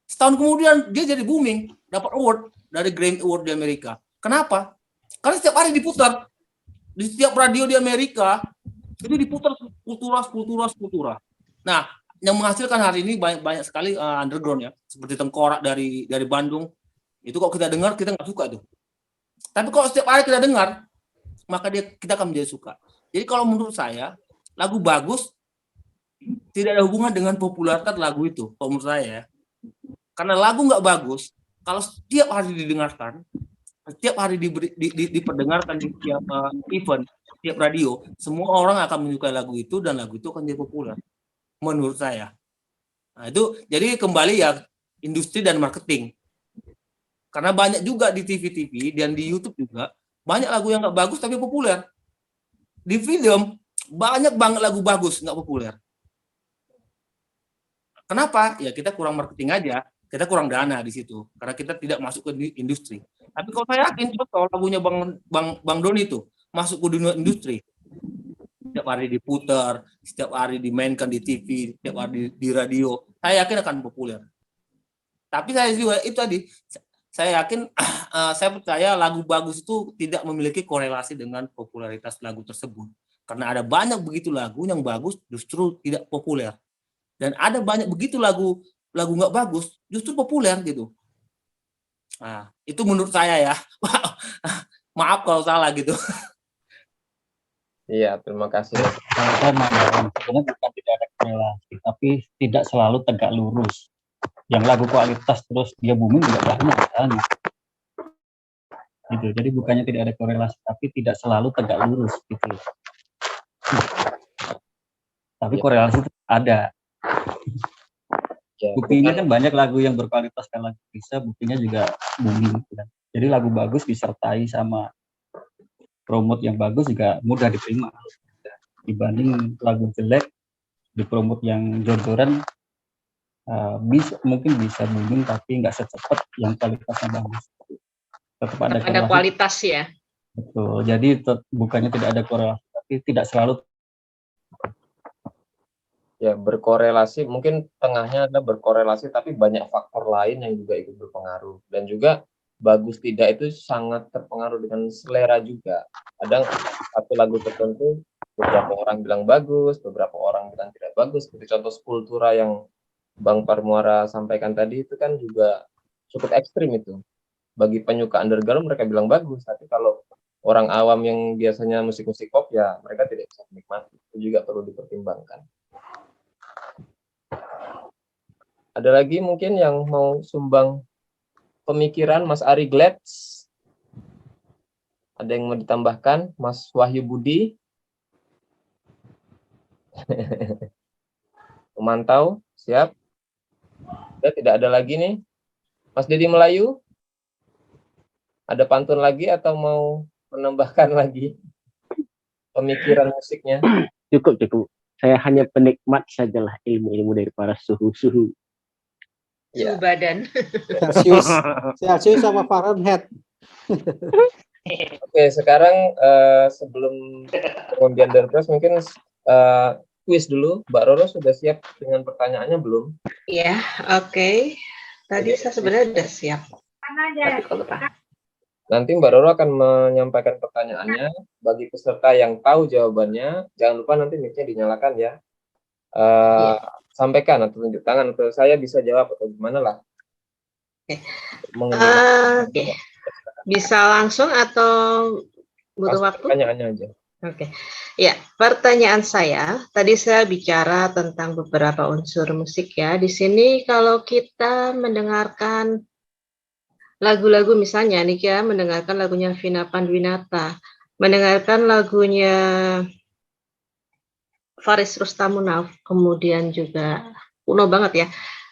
setahun kemudian dia jadi booming, dapat award dari Grammy Award di Amerika. Kenapa? Karena setiap hari diputar di setiap radio di Amerika itu diputar Sepultura. Nah, yang menghasilkan hari ini banyak sekali underground ya, seperti Tengkorak dari Bandung. Itu kok kita dengar kita nggak suka tuh. Tapi kalau setiap hari kita dengar, maka kita akan menjadi suka. Jadi kalau menurut saya lagu bagus tidak ada hubungan dengan popularitas lagu itu. Kalau menurut saya ya. Karena lagu nggak bagus, kalau setiap hari didengarkan, setiap hari diperdengarkan di setiap event, setiap radio, semua orang akan menyukai lagu itu dan lagu itu akan jadi populer. Menurut saya. Nah, itu jadi kembali ya industri dan marketing. Karena banyak juga di TV-TV dan di YouTube juga banyak lagu yang nggak bagus tapi populer. Di film banyak banget lagu bagus nggak populer. Kenapa? Ya kita kurang marketing aja. Kita kurang dana di situ karena kita tidak masuk ke industri. Tapi kalau saya yakin kalau lagunya Bang Doni itu masuk ke dunia industri, setiap hari diputar, setiap hari dimainkan di TV, setiap hari di radio, saya yakin akan populer. Tapi saya juga itu tadi, saya yakin, saya percaya lagu bagus itu tidak memiliki korelasi dengan popularitas lagu tersebut. Karena ada banyak begitu lagu yang bagus justru tidak populer. Dan ada banyak begitu lagu nggak bagus justru populer gitu. Nah, itu menurut saya ya. Maaf kalau salah gitu. Iya, terima kasih. Saya menambahkan sebenarnya bukan tidak ada korelasi, tapi tidak selalu tegak lurus. Yang lagu kualitas terus dia booming juga banyak misalnya. Gitu. Jadi bukannya tidak ada korelasi, tapi tidak selalu tegak lurus gitu. Tapi korelasi itu ada. Buktinya kan banyak lagu yang berkualitas kan lagu bisa, buktinya juga booming gitu kan. Jadi lagu bagus disertai sama promote yang bagus juga mudah diterima. Dibanding lagu jelek dipromot yang jor-joran, mungkin bisa booming tapi nggak secepat yang kualitasnya bagus. Tetap ada Ada kualitas ya. Betul. Jadi bukannya tidak ada korelasi, tapi tidak selalu. Ya, berkorelasi, mungkin tengahnya adalah berkorelasi, tapi banyak faktor lain yang juga ikut berpengaruh. Dan juga bagus tidak itu sangat terpengaruh dengan selera juga. Kadang satu lagu tertentu beberapa orang bilang bagus, beberapa orang bilang tidak bagus. Seperti contoh Sepultura yang Bang Parmuara sampaikan tadi itu kan juga cukup ekstrim itu. Bagi penyuka underground mereka bilang bagus, tapi kalau orang awam yang biasanya musik-musik pop ya mereka tidak bisa menikmati. Itu juga perlu dipertimbangkan. Ada lagi mungkin yang mau sumbang pemikiran, Mas Ari Glets? Ada yang mau ditambahkan? Mas Wahyu Budi? Memantau? Siap? Ya, tidak ada lagi nih. Mas Dedi Melayu? Ada pantun lagi atau mau menambahkan lagi pemikiran musiknya? Cukup. Saya hanya penikmat sajalah ilmu-ilmu dari para suhu-suhu. Suhu badan. Celsius sama Fahrenheit. Oke, sekarang sebelum kemudian dari terus mungkin quiz dulu. Mbak Roro sudah siap dengan pertanyaannya belum? Iya, oke. Tadi saya sebenarnya sudah siap. Tapi kalau Nanti Mbak Roro akan menyampaikan pertanyaannya. Bagi peserta yang tahu jawabannya, jangan lupa nanti mic-nya dinyalakan ya. Sampaikan atau tunjuk tangan atau saya bisa jawab atau gimana lah. Oke. Bisa langsung atau butuh waktu? Pertanyaannya aja. Oke. Ya, pertanyaan saya, tadi saya bicara tentang beberapa unsur musik ya. Di sini kalau kita mendengarkan lagu-lagu misalnya nih ya, mendengarkan lagunya Vina Panduwinata, mendengarkan lagunya Faris Rustamunaf, kemudian juga kuno banget ya.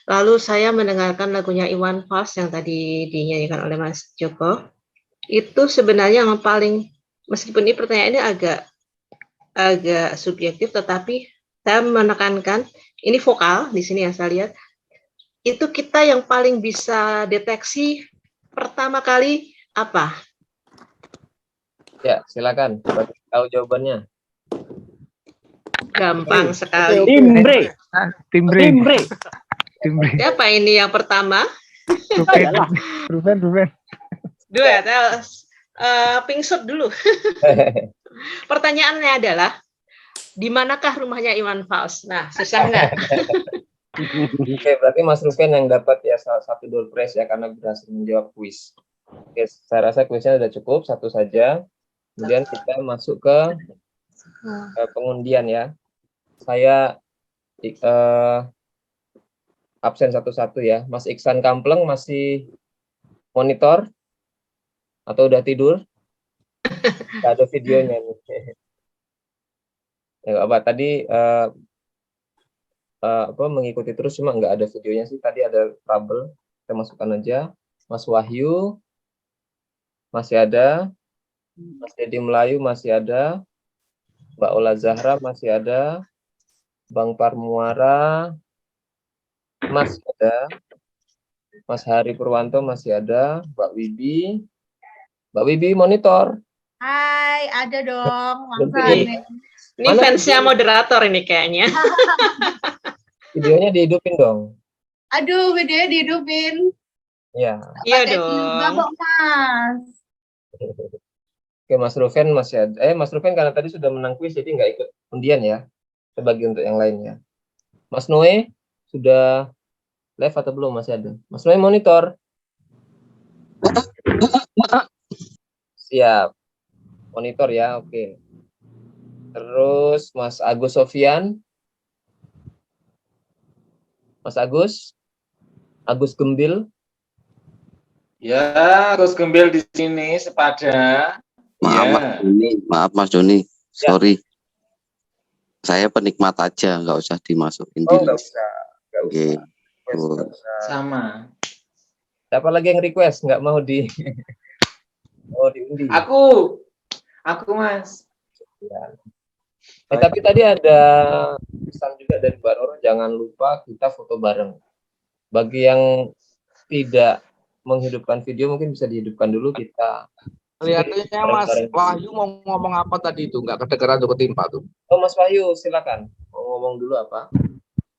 Lalu saya mendengarkan lagunya Iwan Fals yang tadi dinyanyikan oleh Mas Joko. Itu sebenarnya yang paling, meskipun ini pertanyaannya agak subjektif, tetapi saya menekankan ini vokal di sini yang saya lihat. Itu kita yang paling bisa deteksi pertama kali apa? Ya, silakan. Tahu jawabannya. Gampang sekali. Timbre. Siapa ini yang pertama? Ruben. Dua ya, pingsut dulu. Pertanyaannya adalah, di manakah rumahnya Iwan Fals? Nah, susah nggak? Oke, berarti Mas Ruben yang dapat ya salah satu door prize ya karena berhasil menjawab kuis. Oke, saya rasa kuisnya sudah cukup, satu saja. Kemudian kita masuk ke pengundian ya. Saya absen satu-satu ya. Mas Iksan Kampleng masih monitor atau udah tidur? Nggak ada videonya nih. Ya, apa tadi mengikuti terus cuma nggak ada videonya sih. Tadi ada trouble. Kita masukkan aja. Mas Wahyu masih ada. Mas Dedi Melayu masih ada. Mbak Ola Zahra masih ada. Bang Parmuara masih ada. Mas Hari Purwanto masih ada. Mbak Wibi monitor. Hai, ada dong. Ini fansnya moderator ini kayaknya. Videonya dihidupin dong. Aduh, videonya dihidupin. Iya. Iya dong. Babak, Mas. Oke, Mas Rufen masih ada. Mas Rufen karena tadi sudah menang kuis jadi nggak ikut undian ya. Sebagi untuk yang lainnya. Mas Noe sudah live atau belum? Masih ada. Mas Noe monitor. Siap. Monitor ya, oke. Terus Mas Agus Sofian. Mas Agus Gembil. Ya, Agus Gembil di sini sepada. Maaf Mas Doni, sorry. Saya penikmat aja, nggak usah dimasukin di nggak list. usah. Oke. Sama. Siapa lagi yang request nggak mau di mau diundi? Aku Mas. Ya. Tapi tadi ada pesan juga dari Mbak Roro, jangan lupa kita foto bareng. Bagi yang tidak menghidupkan video mungkin bisa dihidupkan dulu kita. Kelihatannya Mas Wahyu mau ngomong apa tadi itu, nggak kedengeran tuh ketimpa tuh. Oh Mas Wahyu silakan, mau ngomong dulu apa?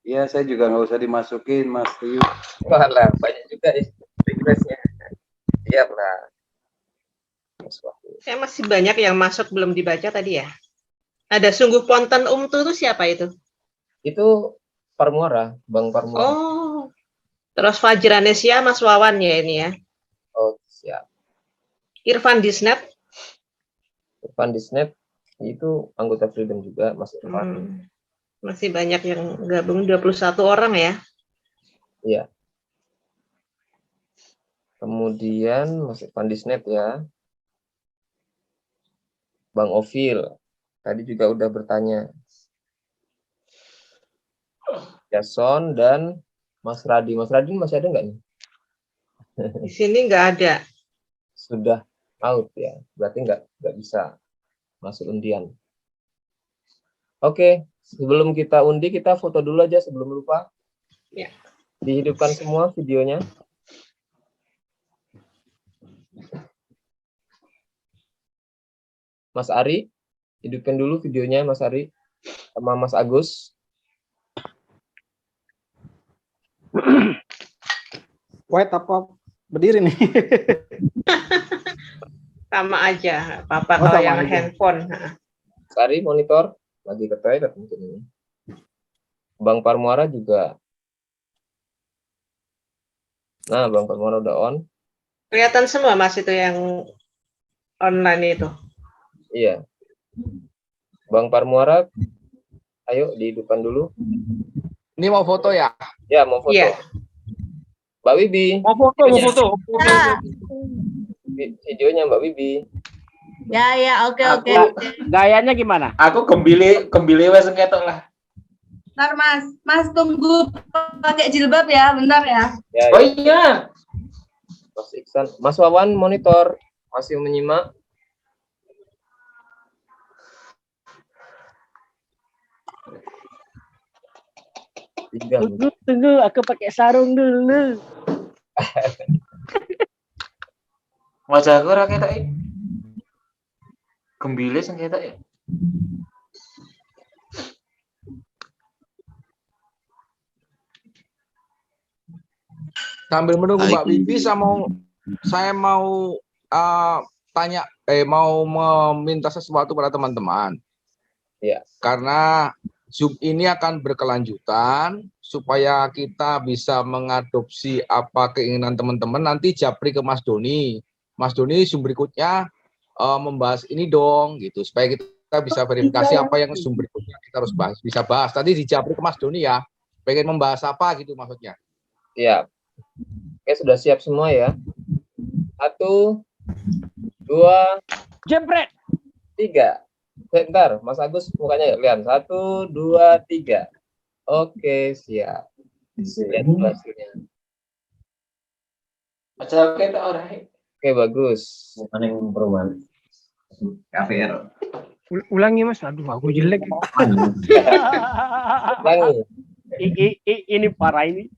Iya, saya juga nggak usah dimasukin, Mas Wahyu. Walah, banyak juga requestnya. Siap lah. Mas Wahyu. Saya masih banyak yang masuk belum dibaca tadi ya. Ada Sungguh Ponten itu siapa itu? Itu Parmuara, Bang Parmuara. Oh. Terus Fajranesia Mas Wawan ya ini ya. Oh, siap. Irfan Disnet. Irfan Disnet itu anggota Freedom juga, Mas Irfan. Masih banyak yang gabung, 21 orang ya. Iya. Kemudian Mas Irfan Disnet ya. Bang Ovil tadi juga udah bertanya. Jason dan Mas Radi. Mas Radi masih ada nggak nih? Di sini nggak ada. Sudah out ya. Berarti nggak bisa masuk undian. Oke, sebelum kita undi kita foto dulu aja sebelum lupa. Ya. Dihidupkan semua videonya. Mas Ari, hidupkan dulu videonya Mas Ari sama Mas Agus. Wait apa berdiri nih? Sama aja, apa kalau yang aja. Handphone. Mas Ari monitor lagi ke toilet mungkin ini. Bang Parmuara juga. Nah, Bang Parmuara udah on. Kelihatan semua Mas itu yang online itu. Iya. Bang Parmuara, ayo dihidupkan dulu. Ini mau foto ya? Ya, mau foto. Iya. Mbak Wibi. Mau foto. Ya. Videonya Mbak Wibi. Ya, oke. Gayanya gimana? Aku kembali wes ketok lah. Bentar Mas tunggu pakai jilbab ya, bentar ya. Oh iya. Mas Iksan, Mas Wawan monitor masih menyimak. Tunggu, aku pakai sarung dulu. Wajah aku ora ketok. Gembile sing ketok ya. Sambil menunggu Mbak Bibi, saya mau tanya, mau meminta sesuatu pada teman-teman. Ya. Karena Zoom ini akan berkelanjutan supaya kita bisa mengadopsi apa keinginan teman-teman. Nanti japri ke Mas Doni. Mas Doni Zoom berikutnya membahas ini dong, gitu. Supaya kita bisa verifikasi apa yang Zoom berikutnya kita harus bahas. Bisa bahas. Tadi dijapri ke Mas Doni ya. Pengen membahas apa gitu maksudnya. Iya. Oke, sudah siap semua ya. 1, 2, jebret. 3. Bentar, Mas Agus mukanya lihat. 1, 2, 3. Oke, siap. Lihat hasilnya. Macam kita orang. Oke, bagus. Paling perumahan. KPR. Ulangi Mas, aduh aku jelek. Ulangi. Ini parah ini.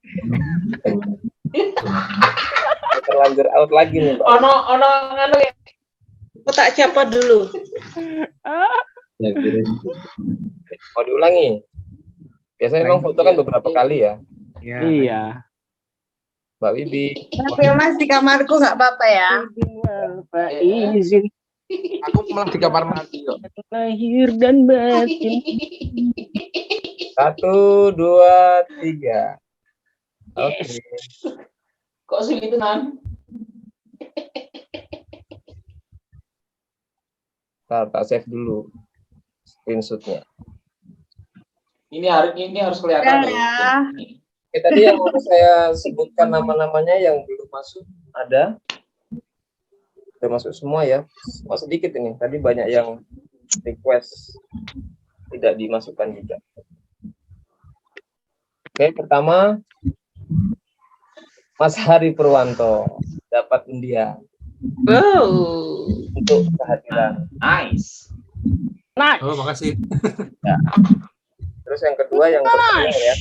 Terlanjur out lagi nih, Pak. Ono nganu ya. Aku tak capa dulu. Mau diulangi? Biasanya memang foto kan beberapa kali ya. Iya. Mbak Wibi. Tapi Mas di kamarku nggak apa-apa ya. Izin. Aku malah di kamar mandi kok. Lahir dan batin. 1, 2, 3. Oke. Kok sih gitu Nan? Tak save dulu screenshotnya. Ini harus kelihatan Ya. Oke, tadi yang mau saya sebutkan nama-namanya yang belum masuk ada. Sudah masuk semua ya. Oh, sedikit ini. Tadi banyak yang request tidak dimasukkan juga. Oke, pertama Mas Hari Purwanto dapat undian untuk kehadiran. Nice. Nice. Oh, makasih. Ya. Terus yang kedua yang bertanya ya.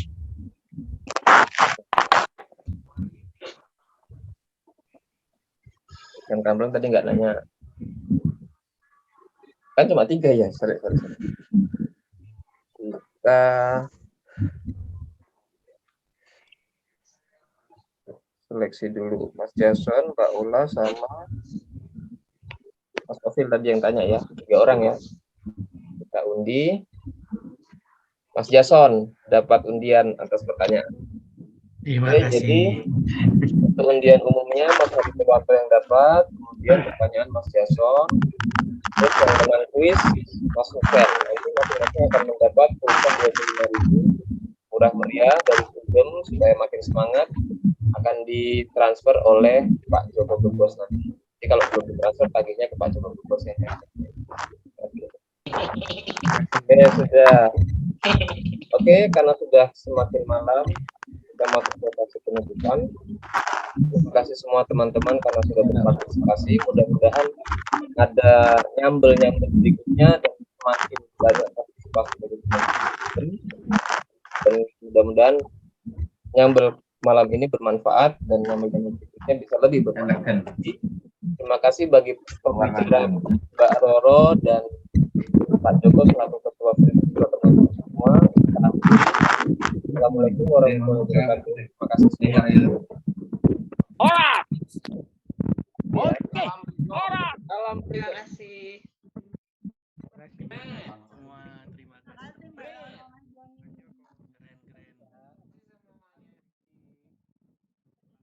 Yang Kamron tadi nggak nanya. Kan cuma 3 ya. Sorry. Kita seleksi dulu Mas Jason, Mbak Ula, sama Mas Ovil tadi yang tanya ya. 3 orang ya. Kita undi. Mas Jason dapat undian atas pertanyaan. Terima Oke, kasih. jadi untuk undian umumnya Mas Hari Purwanto yang dapat, kemudian pertanyaan Mas Jason, terus yang dengan kuis Mas Nuven. Nanti masing-masing akan mendapat pulsa 25.000 murah meriah dari Sugeng supaya makin semangat, akan ditransfer oleh Pak Joko Gebos nanti. Jadi kalau belum ditransfer tagihnya ke Pak Joko Gebos ya. Oke, sudah. Oke, karena sudah semakin malam, kita masuk ke fase penutupan. Terima kasih semua teman-teman karena sudah berpartisipasi. Mudah-mudahan ada nyambel-nyambel berikutnya dan semakin banyak partisipasi dari teman-teman. Dan mudah-mudahan nyambel malam ini bermanfaat dan nyambel-nyambel berikutnya bisa lebih bermanfaat. Terima kasih bagi pembicara Mbak Roro dan Pak Joko selaku ketua teman-teman semua. Assalamualaikum warahmatullahi wabarakatuh. Terima kasih semua. Ora. Oke. Ora. Terima kasih.